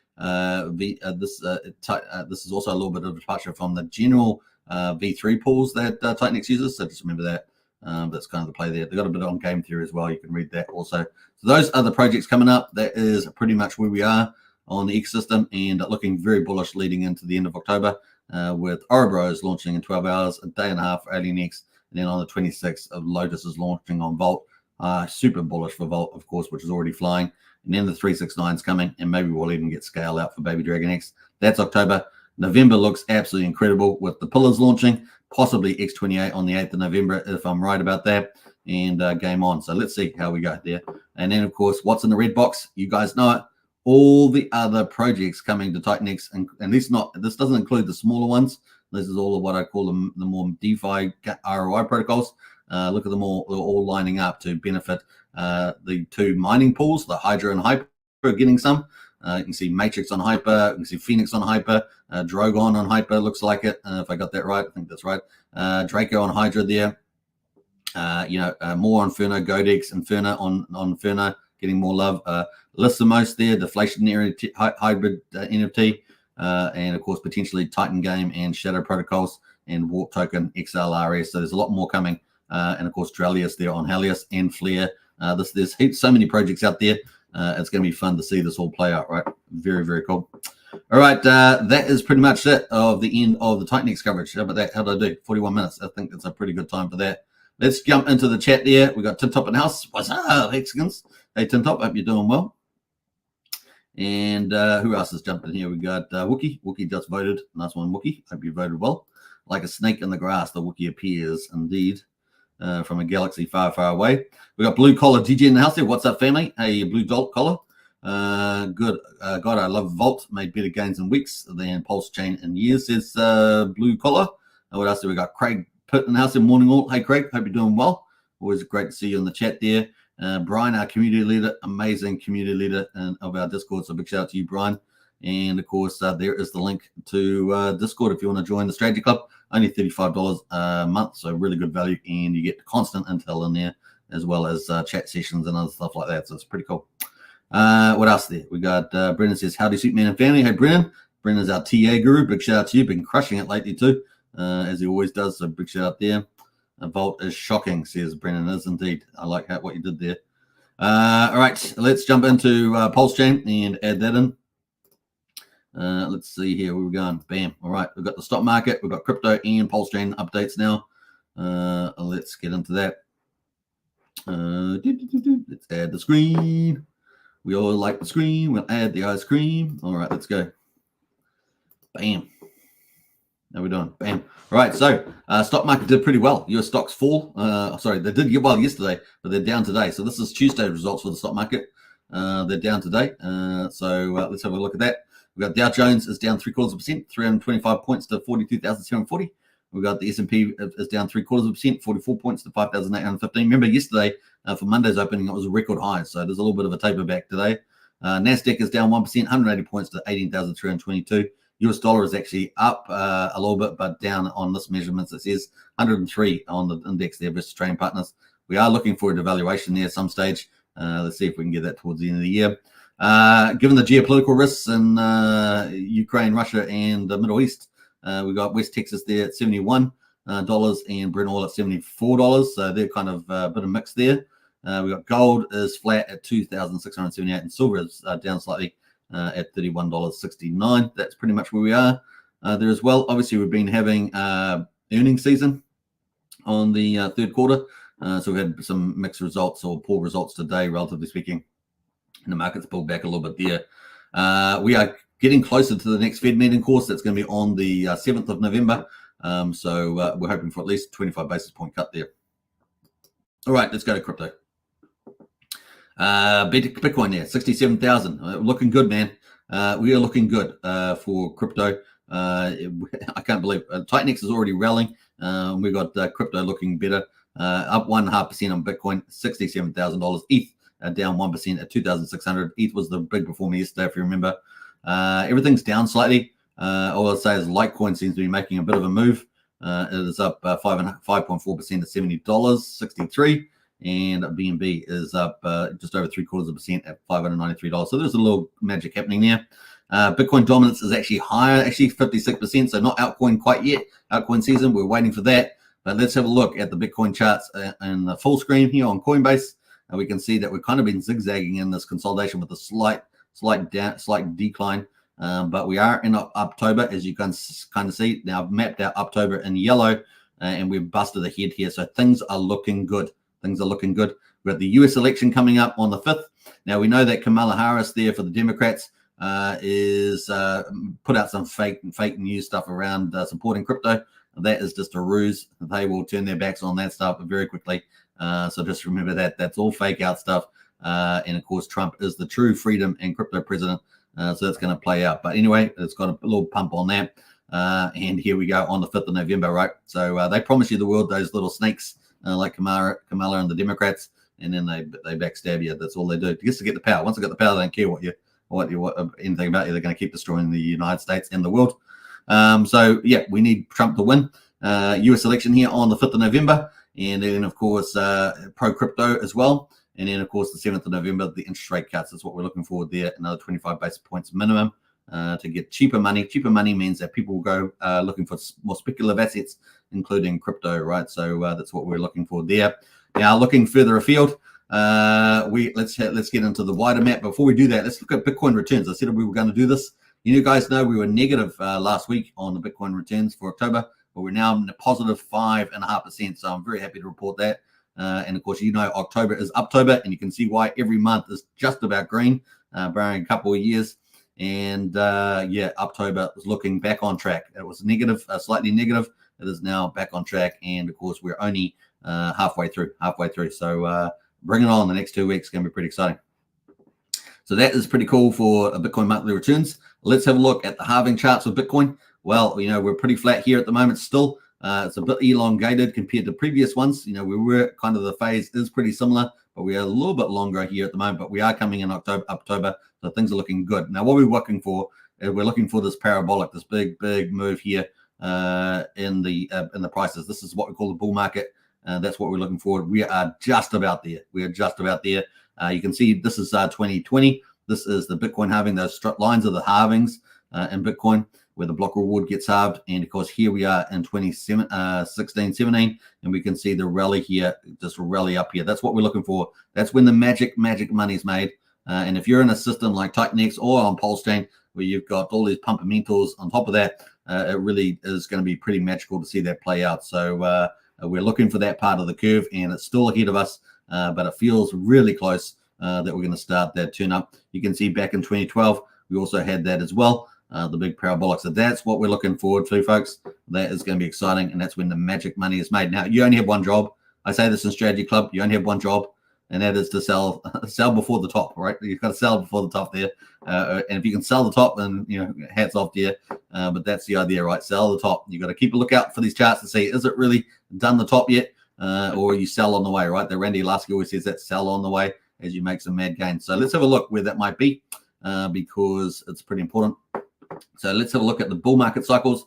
This is also a little bit of a departure from the general V3 pools that TitanX uses. So just remember that. That's kind of the play there. They've got a bit on game theory as well. You can read that also. So those other projects coming up, that is pretty much where we are on the ecosystem, and looking very bullish leading into the end of October with Ouroboros launching in 12 hours, a day and a half for AlienX, and then on the 26th of Lotus is launching on Vault. Super bullish for Vault, of course, which is already flying. And then the 369 is coming, and maybe we'll even get scale out for Baby Dragon X. That's October. November looks absolutely incredible with the pillars launching, possibly X28 on the 8th of November, if I'm right about that, and game on. So let's see how we go there. And then, of course, what's in the red box? You guys know it. All the other projects coming to TitanX, and this doesn't include the smaller ones. This is all of what I call the more DeFi ROI protocols. Look at them all; they're all lining up to benefit the two mining pools, the Hydra and Hyper, are getting some. You can see Matrix on Hyper, you can see Phoenix on Hyper, Drogon on Hyper, looks like it. If I got that right, I think that's right. Draco on Hydra there. More on Inferno, Godex, Inferno on Inferno, getting more love. Lissamos there, deflationary hybrid NFT, and of course potentially Titan Game and Shadow Protocols and Warp Token XLRS. So there's a lot more coming, and of course Drellius there on Helios and Flare. There's so many projects out there. It's going to be fun to see this all play out, right? Very, very cool. All right, that is pretty much it of the end of the TitanX coverage. How about that? How did I do? 41 minutes. I think it's a pretty good time for that. Let's jump into the chat there. We got Tintop in the house. What's up, Hexagons? Hey, Tintop, hope you're doing well. And who else has jumped in here? We got Wookie. Wookie just voted. Nice one, Wookie. Hope you voted well. Like a snake in the grass, the Wookie appears indeed from a galaxy far, far away. We got Blue Collar DJ in the house there. What's up, family? Hey, Blue Collar. Good. God, I love Vault. Made better gains in weeks than Pulsechain in years, says Blue Collar. What else do we got? Craig Pitt in the house. Good morning, all. Hey, Craig. Hope you're doing well. Always great to see you in the chat there. Brian, our community leader, amazing community leader of our Discord. So big shout out to you, Brian. And of course, there is the link to Discord if you want to join the Strategy Club. Only $35 a month, so really good value, and you get constant intel in there as well as chat sessions and other stuff like that. So it's pretty cool. What else there? We got Brennan says, "Howdy, Superman and family." Hey, Brennan. Brennan's our TA guru. Big shout out to you. Been crushing it lately too, as he always does. So big shout out there. Vault is shocking, says Brennan. Is indeed. I like what you did there. All right, let's jump into Pulsechain and add that in. Let's see here where we're going. Bam. All right, we've got the stock market, we've got crypto and Pulsechain updates now. Let's get into that. Let's add the screen. We all like the screen. We'll add the ice cream. All right, let's go. Bam. How we doing? Bam. All right, so stock market did pretty well. US stocks fall. Sorry, they did get well yesterday, but they're down today. So this is Tuesday's results for the stock market. They're down today. So let's have a look at that. We've got Dow Jones is down 0.75%, 325 points to 42,740. We've got the S&P is down 0.75%, 44 points to 5,815. Remember yesterday for Monday's opening, it was a record high. So there's a little bit of a taper back today. NASDAQ is down 1%, 180 points to 18,322. US dollar is actually up a little bit, but down on this measurements. It says 103 on the index there versus trading partners. We are looking for a devaluation there at some stage. Let's see if we can get that towards the end of the year. Given the geopolitical risks in Ukraine, Russia, and the Middle East, we've got West Texas there at $71 and Brent oil at $74. So they're kind of a bit of mix there. We've got gold is flat at $2,678 and silver is down slightly at $31.69. That's pretty much where we are there as well. Obviously, we've been having earnings season on the third quarter. So we've had some mixed results or poor results today, relatively speaking. And the market's pulled back a little bit there. We are getting closer to the next Fed meeting course. That's going to be on the 7th of November. So we're hoping for at least 25 basis point cut there. All right, let's go to crypto. Bitcoin there, 67,000. Looking good, man. We are looking good for crypto. I can't believe TitanX is already rallying. We've got crypto looking better, up 1.5% on Bitcoin, $67,000. ETH down 1% at 2,600. ETH was the big performer yesterday, if you remember. Everything's down slightly. All I'll say is Litecoin seems to be making a bit of a move. It is up 5.4% at $70.63. And BNB is up just over 0.75% at $593. So there's a little magic happening there. Bitcoin dominance is actually higher, actually 56%. So not altcoin quite yet. Altcoin season, we're waiting for that. But let's have a look at the Bitcoin charts in the full screen here on Coinbase. We can see that we've kind of been zigzagging in this consolidation with a slight decline. But we are in October, as you can kind of see. Now I've mapped out October in yellow, and we've busted ahead here. So things are looking good. Things are looking good. We've got the US election coming up on the 5th. Now, we know that Kamala Harris there for the Democrats is put out some fake news stuff around supporting crypto. That is just a ruse. They will turn their backs on that stuff very quickly. So just remember that. That's all fake out stuff. And, of course, Trump is the true freedom and crypto president. So that's going to play out. But anyway, it's got a little pump on that. And here we go on the 5th of November, right? So they promise you the world, those little snakes. Like Kamala and the Democrats, and then they backstab you. That's all they do just to get the power. Once they get the power, they don't care what anything about you. They're going to keep destroying the United States and the world. So yeah, we need Trump to win. U.S. election here on the 5th of November, and then of course pro crypto as well. And then of course the 7th of November, the interest rate cuts. That's what we're looking for there. Another 25 basis points minimum to get cheaper money. Cheaper money means that people will go looking for more speculative assets, including crypto, right? So that's what we're looking for there. Now, looking further afield, let's get into the wider map. Before we do that, let's look at Bitcoin returns. I said we were going to do this. You guys know we were negative last week on the Bitcoin returns for October, but we're now in a positive 5.5%. So I'm very happy to report that. And of course, October is Uptober, and you can see why every month is just about green, barring a couple of years. And yeah, October is looking back on track. It was negative, slightly negative. It is now back on track, and of course, we're only halfway through. So bring it on. The next 2 weeks is going to be pretty exciting. So that is pretty cool for Bitcoin monthly returns. Let's have a look at the halving charts of Bitcoin. Well, we're pretty flat here at the moment still. It's a bit elongated compared to previous ones. We were kind of, the phase is pretty similar, but we are a little bit longer here at the moment. But we are coming in October, so things are looking good. Now, what we're looking for is we're looking for this parabolic, this big move here in the prices. This is what we call the bull market. That's what we're looking for. We are just about there. You can see this is 2020. This is the Bitcoin halving. Those lines are the halvings in Bitcoin, where the block reward gets halved. And of course, here we are in 2016, 17, and we can see the rally here, just rally up here. That's what we're looking for. That's when the magic money is made. And if you're in a system like TitanX or on Pulsechain, where you've got all these pumpamentals on top of that, it really is going to be pretty magical to see that play out. So we're looking for that part of the curve, and it's still ahead of us, but it feels really close that we're going to start that turn up. You can see back in 2012, we also had that as well, the big parabolic. So that's what we're looking forward to, folks. That is going to be exciting, and that's when the magic money is made. Now, you only have one job. I say this in Strategy Club. You only have one job, and that is to sell before the top, right? You've got to sell before the top there. And if you can sell the top, then, hats off to you. But that's the idea, right? Sell the top. You've got to keep a lookout for these charts to see, is it really done the top yet? Or you sell on the way, right? The Randy Lasky always says that, sell on the way as you make some mad gains. So let's have a look where that might be, because it's pretty important. So let's have a look at the bull market cycles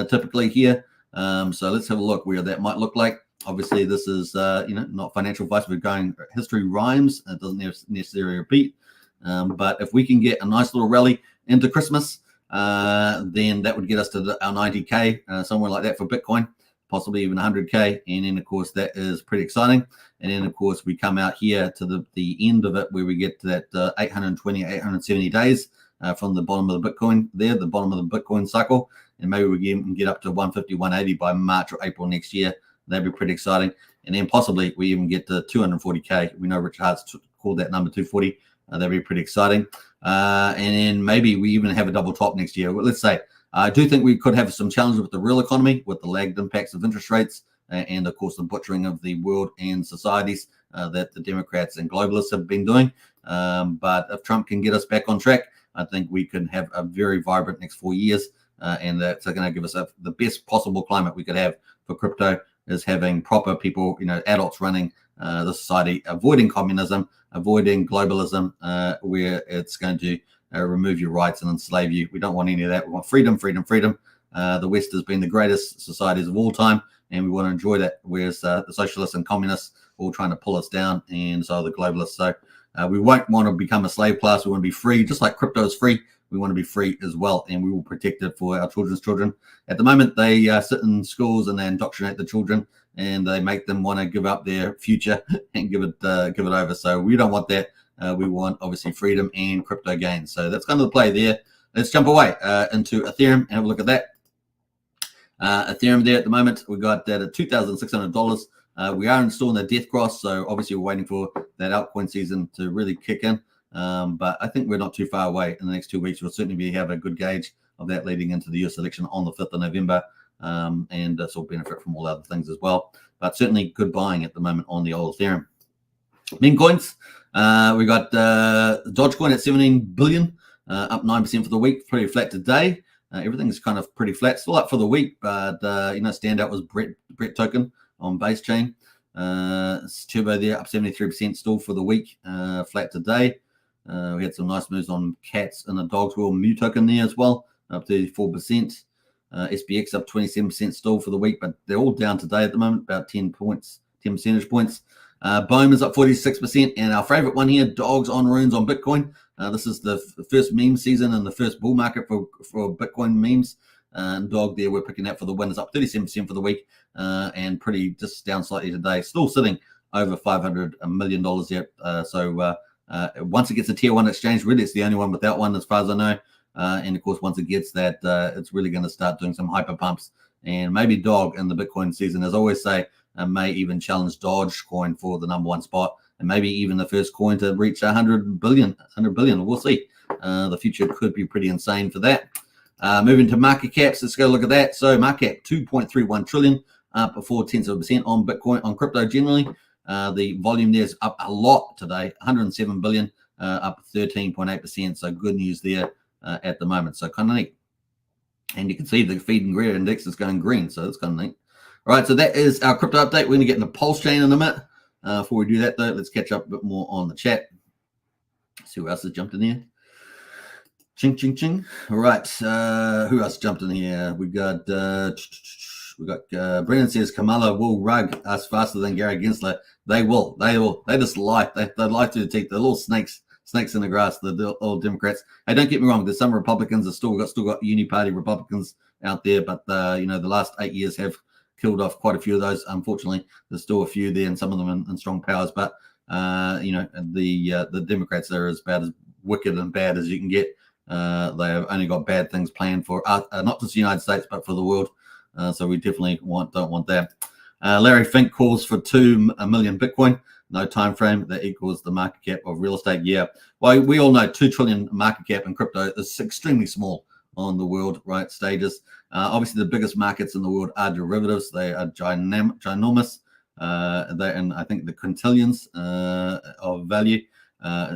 typically here. So let's have a look where that might look like. Obviously, this is not financial advice. We're going history rhymes. It doesn't necessarily repeat. But if we can get a nice little rally into Christmas, then that would get us to our 90K, somewhere like that for Bitcoin, possibly even 100K. And then, of course, that is pretty exciting. And then, of course, we come out here to the end of it, where we get to that 820, 870 days from the bottom of the Bitcoin there, the bottom of the Bitcoin cycle. And maybe we can get up to 150, 180 by March or April next year. That'd be pretty exciting. And then possibly we even get to 240K. We know Richard Hart's called that number 240. That'd be pretty exciting. And then maybe we even have a double top next year. Well, let's say, I do think we could have some challenges with the real economy, with the lagged impacts of interest rates and of course the butchering of the world and societies that the Democrats and globalists have been doing. But if Trump can get us back on track, I think we can have a very vibrant next 4 years, and that's going to give us the best possible climate we could have for crypto, is having proper people, adults running the society, avoiding communism, avoiding globalism, where it's going to remove your rights and enslave you. We don't want any of that. We want freedom, freedom, freedom. The West has been the greatest societies of all time, and we want to enjoy that, whereas the socialists and communists are all trying to pull us down, and so are the globalists. So we won't want to become a slave class. We want to be free, just like crypto is free. We want to be free as well, and we will protect it for our children's children. At the moment, they sit in schools and they indoctrinate the children, and they make them want to give up their future and give it over. So we don't want that. We want, obviously, freedom and crypto gains. So that's kind of the play there. Let's jump away into Ethereum and have a look at that. Ethereum there at the moment, we got that at $2,600. We are installing the death cross, so obviously we're waiting for that altcoin season to really kick in. But I think we're not too far away. In the next 2 weeks, we'll certainly have a good gauge of that leading into the US election on the 5th of November. And this will benefit from all other things as well. But certainly good buying at the moment on the old Ethereum. Meme coins, we got Dogecoin at 17 billion, up 9% for the week, pretty flat today. Everything's kind of pretty flat, still up for the week, but standout was Brett token on base chain. Turbo there up 73% still for the week, flat today. We had some nice moves on cats and the dogs world Mu token there as well, up 34%. SPX up 27% still for the week, but they're all down today at the moment, about 10 percentage points. BOEM is up 46%, and our favorite one here, dogs on runes on Bitcoin. This is the first meme season and the first bull market for Bitcoin memes. And dog there, we're picking that for the win. It's up 37% for the week, and pretty just down slightly today. Still sitting over $500 million yet. So once it gets a tier 1 exchange, really it's the only one without one as far as I know. And of course, once it gets that, it's really going to start doing some hyper pumps. And maybe dog in the Bitcoin season, as I always say, may even challenge Dogecoin for the #1 spot, and maybe even the first coin to reach 100 billion. We'll see. The future could be pretty insane for that. Moving to market caps, let's go look at that. So market cap 2.31 trillion, up 0.4% on Bitcoin, on crypto generally. The volume there is up a lot today, 107 billion, up 13.8%. So good news there at the moment. So kind of neat. And you can see the feed and greed index is going green, so that's kind of neat. All right, so that is our crypto update. We're going to get into Pulsechain in a minute. Before we do that, though, let's catch up a bit more on the chat. See who else has jumped in here. Ching, ching, ching. All right, who else jumped in here? We got Brennan says Kamala will rug us faster than Gary Gensler. They will. They just lie. They lie through the teeth. They're little snakes in the grass, the old Democrats. Hey, don't get me wrong. There's some Republicans that still got uni-party Republicans out there, but the last 8 years have killed off quite a few of those. Unfortunately, there's still a few there, and some of them in strong powers. But the Democrats are as wicked and bad as you can get. They have only got bad things planned for not just the United States, but for the world. So we definitely don't want that. Larry Fink calls for 2 million Bitcoin. No time frame that equals the market cap of real estate. Yeah, well, we all know 2 trillion market cap in crypto is extremely small on the world stages. Obviously, the biggest markets in the world are derivatives. They are ginormous. And I think the quintillions of value.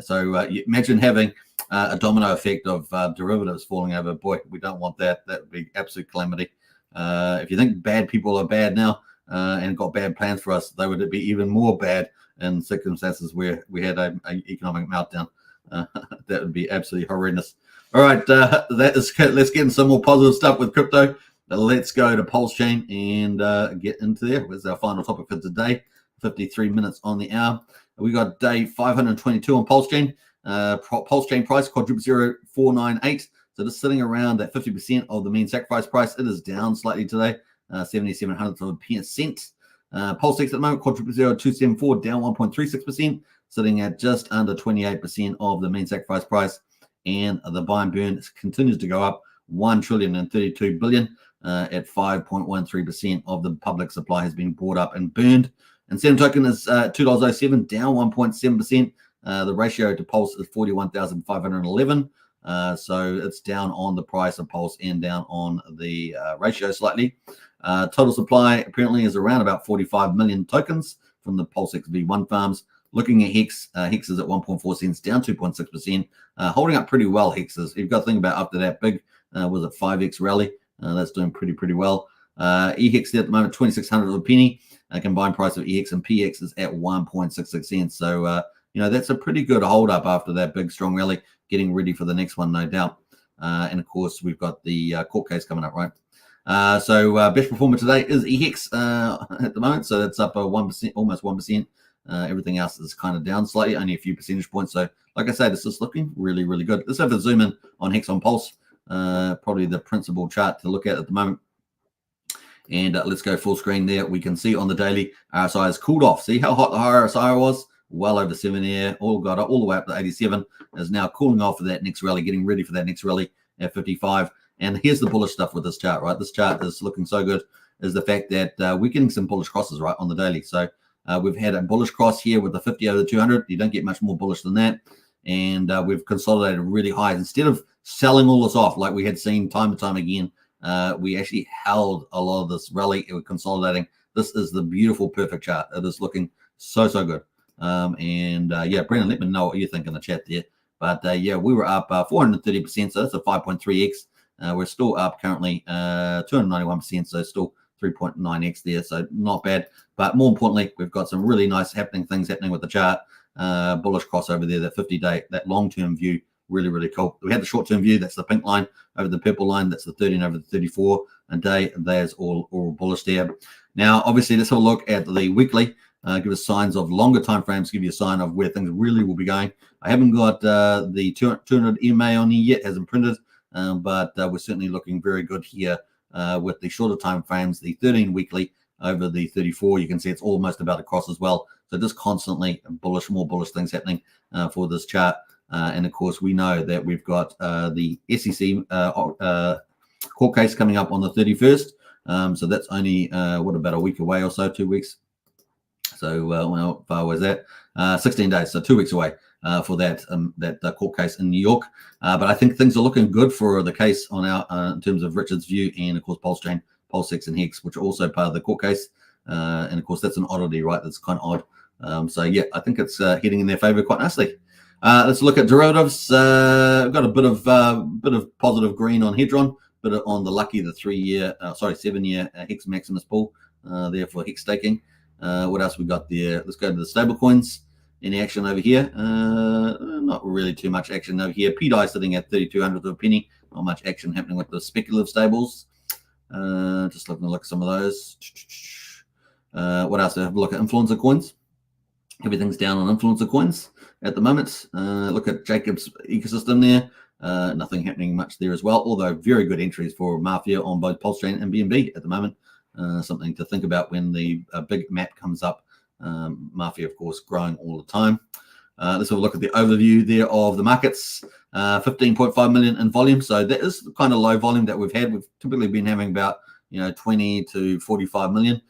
So imagine having a domino effect of derivatives falling over. Boy, we don't want that. That would be absolute calamity. If you think bad people are bad now and got bad plans for us, they would be even more bad in circumstances where we had an economic meltdown. That would be absolutely horrendous. All right, let's get into some more positive stuff with crypto. Let's go to Pulsechain and get into there. Where's our final topic for today? 53 minutes on the hour. We got day 522 on Pulsechain. Pulsechain price quadruple 0498. So just sitting around at 50% of the mean sacrifice price. It is down slightly today, 77 hundredths of a cent. Pulsechain at the moment quadruple 0274, down 1.36%, sitting at just under 28% of the mean sacrifice price. And the buy and burn continues to go up, 1 trillion and 32 billion at 5.13% of the public supply has been bought up and burned. And Serum token is $2.07, down 1.7%. The ratio to Pulse is 41,511. So it's down on the price of Pulse and down on the ratio slightly. Total supply apparently is around about 45 million tokens from the Pulse XV1 farms. Looking at Hex, Hex is at 1.4 cents, down 2.6%, holding up pretty well. Hex is. You've got to think about after that big, was it 5x rally? That's doing pretty well. EHEX there at the moment, 2,600 a penny. Combined price of EX and PX is at 1.66 cents. So, that's a pretty good hold up after that big strong rally, getting ready for the next one, no doubt. And of course, we've got the court case coming up, right? So best performer today is EHEX at the moment. So that's up 1%, almost 1%. Everything else is kind of down slightly, only a few percentage points. So like I say, this is looking really good. Let's have a zoom in on Hex on Pulse, probably the principal chart to look at the moment. And let's go full screen there. We can see on the daily, RSI has cooled off. See how hot the higher RSI was? Well over 7 there, all got all the way up to 87. Is now cooling off for that next rally, getting ready for that next rally at 55. And here's the bullish stuff with this chart, right? This chart is looking so good, is the fact that we're getting some bullish crosses, right, on the daily. So we've had a bullish cross here with the 50 over the 200. You don't get much more bullish than that. And we've consolidated really high. Instead of selling all this off like we had seen time and time again, we actually held a lot of this rally. We're consolidating. This is the beautiful, perfect chart. It is looking so good. Yeah, Brendan, let me know what you think in the chat there. But yeah, we were up 430%, so that's a 5.3x. We're still up currently 291%, so still 3.9x there, so not bad. But more importantly, we've got some really nice things happening with the chart. Bullish crossover there, that 50-day, that long-term view, really cool. We had the short-term view, that's the pink line over the purple line, that's the 13 over the 34 a day. There's all bullish there. Now, obviously, let's have a look at the weekly. Give us signs of longer time frames, give you a sign of where things really will be going. I haven't got the 200 EMA on here yet, hasn't printed, but we're certainly looking very good here with the shorter time frames, the 13 weekly over the 34. You can see it's almost about across as well. So just constantly bullish, more bullish things happening for this chart. And of course, we know that we've got the SEC court case coming up on the 31st. So that's only, about a week away or so, 2 weeks. So how far was that? 16 days, so 2 weeks away for that court case in New York. But I think things are looking good for the case on our in terms of Richard's view, and of course Pulsechain, Pulsechain and Hex, which are also part of the court case. And of course that's an oddity, right? That's kind of odd. So yeah, I think it's heading in their favor quite nicely. Let's look at derivatives. I've got a bit of positive green on Hedron, but on the lucky, the 7-year Hex Maximus pool there for Hex staking. What else we got there? Let's go to the stable coins. Any action over here? Not really too much action over here. PDI sitting at 3,200 a penny. Not much action happening with the speculative stables. Just looking to look at some of those. What else? Have a look at influencer coins. Everything's down on influencer coins at the moment. Look at Jacob's ecosystem there. Nothing happening much there as well, although very good entries for Mafia on both Pulsechain and BNB at the moment. Something to think about when the big map comes up. Mafia, of course, growing all the time. Let's have a look at the overview there of the markets. 15.5 million in volume. So that is the kind of low volume that we've had. We've typically been having about 20 to 45 million.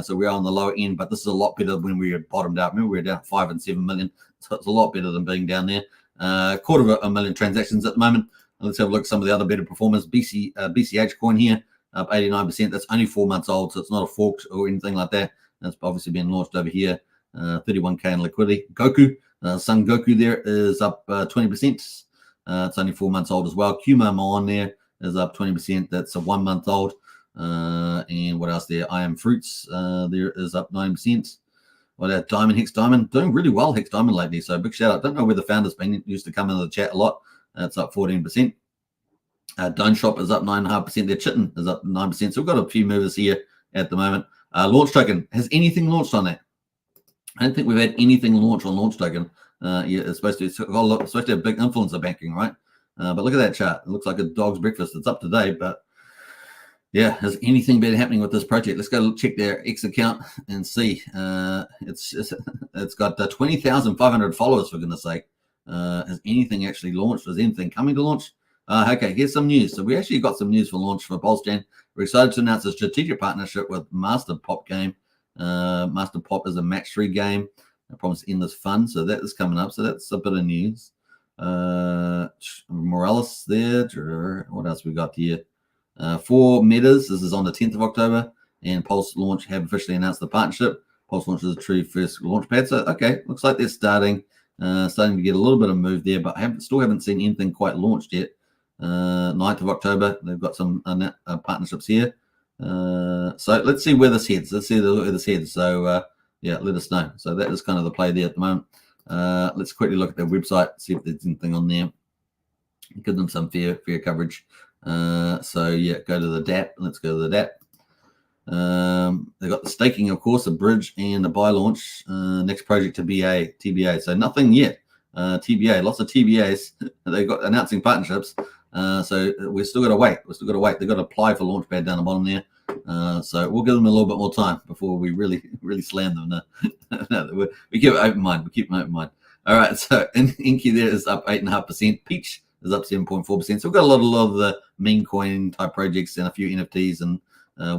So we are on the lower end, but this is a lot better than when we had bottomed out. Remember, we were down 5 and 7 million. So it's a lot better than being down there. 250,000 transactions at the moment. Let's have a look at some of the other better performers. BCH coin here, up 89%. That's only 4 months old, so it's not a fork or anything like that. That's obviously been launched over here. 31K in liquidity. Goku, Sun Goku there is up 20%. It's only 4 months old as well. Qmum on there is up 20%. That's a 1 month old. And what else there? I Am Fruits there is up 9%. Well, that Diamond, Hex Diamond, doing really well, Hex Diamond lately. So big shout out. Don't know where the founder's been. Used to come into the chat a lot. It's up 14%. Don't Shop is up 9.5%. Their Chitin is up 9%. So we've got a few movers here at the moment. Launch Token, has anything launched on that? I don't think we've had anything launch on Launch Token. Yeah, it's supposed to have big influencer banking, right? But look at that chart. It looks like a dog's breakfast. It's up to date, but yeah, has anything been happening with this project? Let's go check their X account and see. It's got 20,500 followers, for goodness sake. Has anything actually launched? Is anything coming to launch? Okay, here's some news. So we actually got some news for launch for Pulsechain. We're excited to announce a strategic partnership with Master Pop game. Master Pop is a match-3 game. I promise in this fund, so that is coming up. So that's a bit of news. Morales there. What else we got here? 4 metas. This is on the 10th of October, and Pulse Launch have officially announced the partnership. Pulse Launch is a true first launch pad. So, okay, looks like they're starting to get a little bit of move there, but still haven't seen anything quite launched yet. 9th of October, they've got some partnerships here. So let's see where this heads. Let's see where this heads. So, yeah, let us know. So that is kind of the play there at the moment. Let's quickly look at their website, see if there's anything on there. Give them some fair coverage. So yeah, go to the DApp. Let's go to the DApp. They've got the staking, of course, a bridge and a buy launch. Next project to TBA. So nothing yet. TBA, lots of TBAs. They've got announcing partnerships. So we've still got to wait. They've got to apply for Launchpad down the bottom there. So we'll give them a little bit more time before we really slam them. No, we keep an open mind. All right. So Inky there is up 8.5%. Peach is up 7.4%. So we've got a lot of the meme coin type projects and a few NFTs and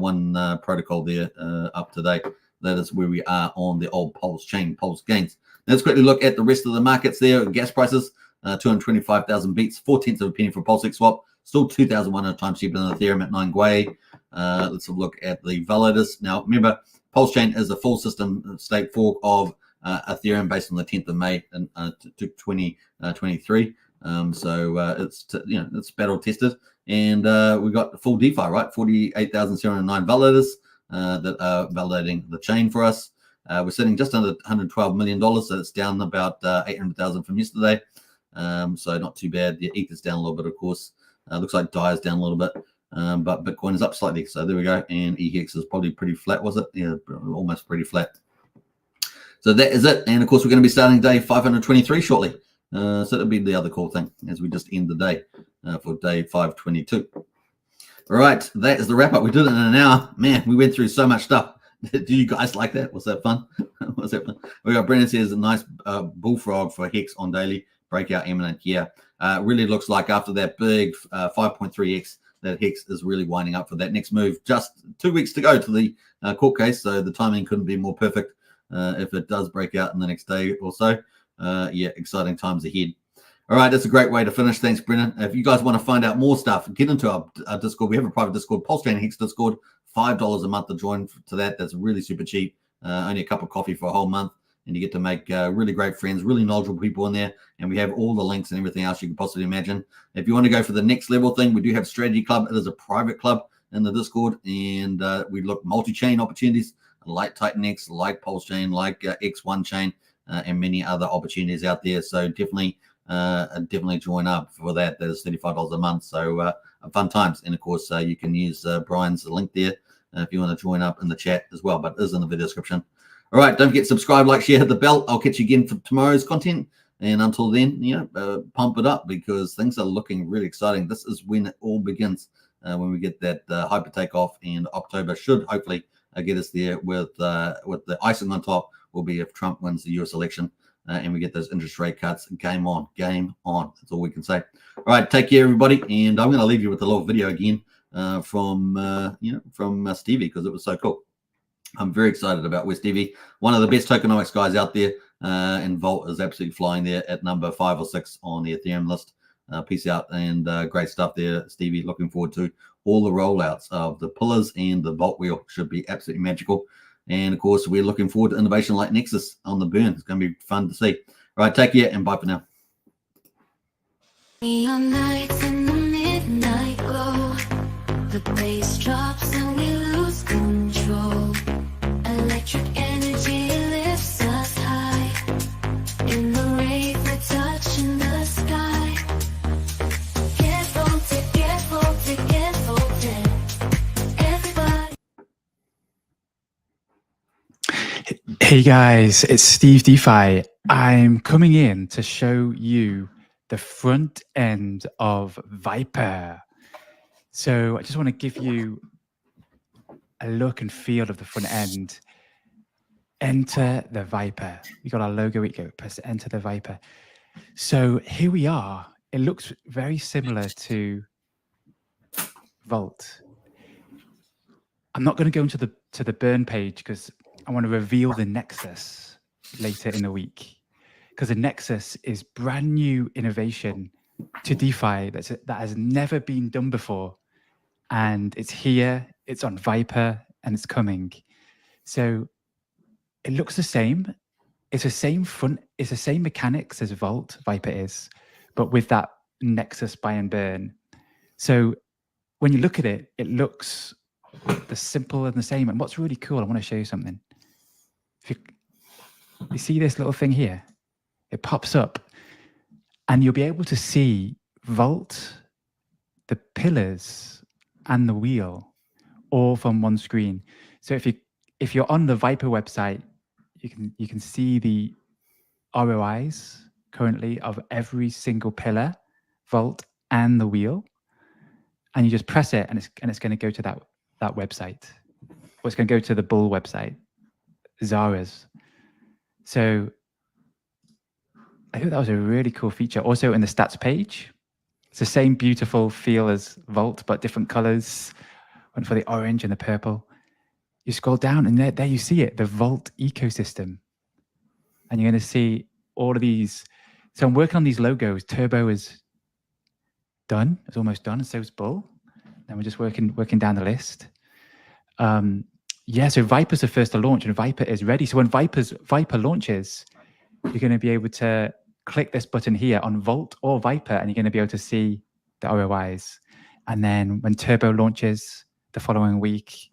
one protocol there up to date. That is where we are on the old Pulsechain, Pulse gains. Let's quickly look at the rest of the markets there. Gas prices, 225,000 beats, 0.4 of a penny for Pulsex swap. Still 2,100 times cheaper than Ethereum at 9 Gwei. Let's have a look at the validators. Now, remember, Pulsechain is a full system stake fork of Ethereum based on the 10th of May in 2023. It's battle tested, and we got full DeFi, right? 48,709 validators that are validating the chain for us. We're sitting just under $112 million, so it's down about 800,000 from yesterday. So not too bad. The ETH is down a little bit, of course. Looks like DAI is down a little bit, but Bitcoin is up slightly. So there we go. And EHX is probably pretty flat, was it? Yeah, almost pretty flat. So that is it. And of course, we're going to be starting day 523 shortly. So that'll be the other cool thing as we just end the day for day 522. All right, that is the wrap up. We did it in an hour. Man, we went through so much stuff. Do you guys like that? Was that fun? We got Brennan says a nice bullfrog for Hex on daily breakout imminent. Yeah, really looks like after that big 5.3x that Hex is really winding up for that next move. Just 2 weeks to go to the court case, so the timing couldn't be more perfect if it does break out in the next day or so. Yeah, exciting times ahead. All right, that's a great way to finish. Thanks, Brennan. If you guys want to find out more stuff, get into our Discord. We have a private Discord, Pulsechain Hex Discord. $5 a month to join to that. That's really super cheap. Only a cup of coffee for a whole month, and you get to make really great friends, really knowledgeable people in there. And we have all the links and everything else you can possibly imagine. If you want to go for the next level thing, we do have Strategy Club. It is a private club in the Discord, and we look multi-chain opportunities like TitanX, like Pulsechain, like X1 chain, and many other opportunities out there. So definitely join up for that. That is $35 a month. So fun times. And of course, you can use Brian's link there if you want to join up in the chat as well, but it is in the video description. All right, don't forget subscribe, like, share, hit the bell. I'll catch you again for tomorrow's content. And until then, pump it up because things are looking really exciting. This is when it all begins, when we get that hyper takeoff, and October should hopefully get us there with the icing on top will be if Trump wins the US election and we get those interest rate cuts. Game on. That's all we can say. All right, take care, everybody. And I'm going to leave you with a little video again from Stevie because it was so cool. I'm very excited about where Stevie, one of the best tokenomics guys out there, and Volt is absolutely flying there at number 5 or 6 on the Ethereum list. Peace out, and great stuff there, Stevie. Looking forward to all the rollouts of the pillars, and the Volt wheel should be absolutely magical. And of course, we're looking forward to innovation like Nexus on the burn. It's going to be fun to see. All right, take care and bye for now. Neon nights in the midnight glow, the bass drops and we lose control. Electric energy lifts us high. In the rave, we're touching the sky. Get volted, get volted, get volted. Everybody. Hey guys, it's Steve DeFi. I'm coming in to show you the front end of Viper. So I just want to give you a look and feel of the front end. Enter the Viper. We got our logo. We go press enter the Viper. So here we are. It looks very similar to Vault. I'm not going to go into the burn page because I want to reveal the nexus later in the week. because the Nexus is brand new innovation to DeFi that has never been done before. And it's here, it's on Viper, and it's coming. So it looks the same. It's the same it's the same mechanics as Vault Viper is, but with that Nexus buy and burn. So when you look at it, it looks the simple and the same. And what's really cool, I want to show you something. If you see this little thing here, it pops up and you'll be able to see Vault, the pillars and the wheel all from one screen. So if you're on the Viper website, you can see the ROIs currently of every single pillar, Vault and the wheel. And you just press it and it's going to go to that website. Or it's going to go to the Bull website, Zara's. So I think that was a really cool feature. Also in the stats page, it's the same beautiful feel as Vault, but different colors. Went for the orange and the purple. You scroll down and there you see it, the Vault ecosystem. And you're going to see all of these. So I'm working on these logos. Turbo is done. It's almost done. And so is Bull. And we're just working down the list. Yeah, so Viper's the first to launch and Viper is ready. So when Viper launches, you're going to be able to click this button here on Vault or Viper and you're going to be able to see the ROIs. And then when Turbo launches the following week,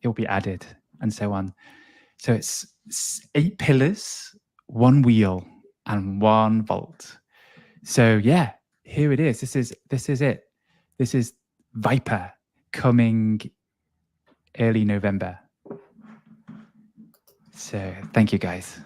it will be added and so on. So it's 8 pillars, 1 wheel and 1 Vault. So yeah, here it is. This is it. This is Viper coming early November. So thank you guys.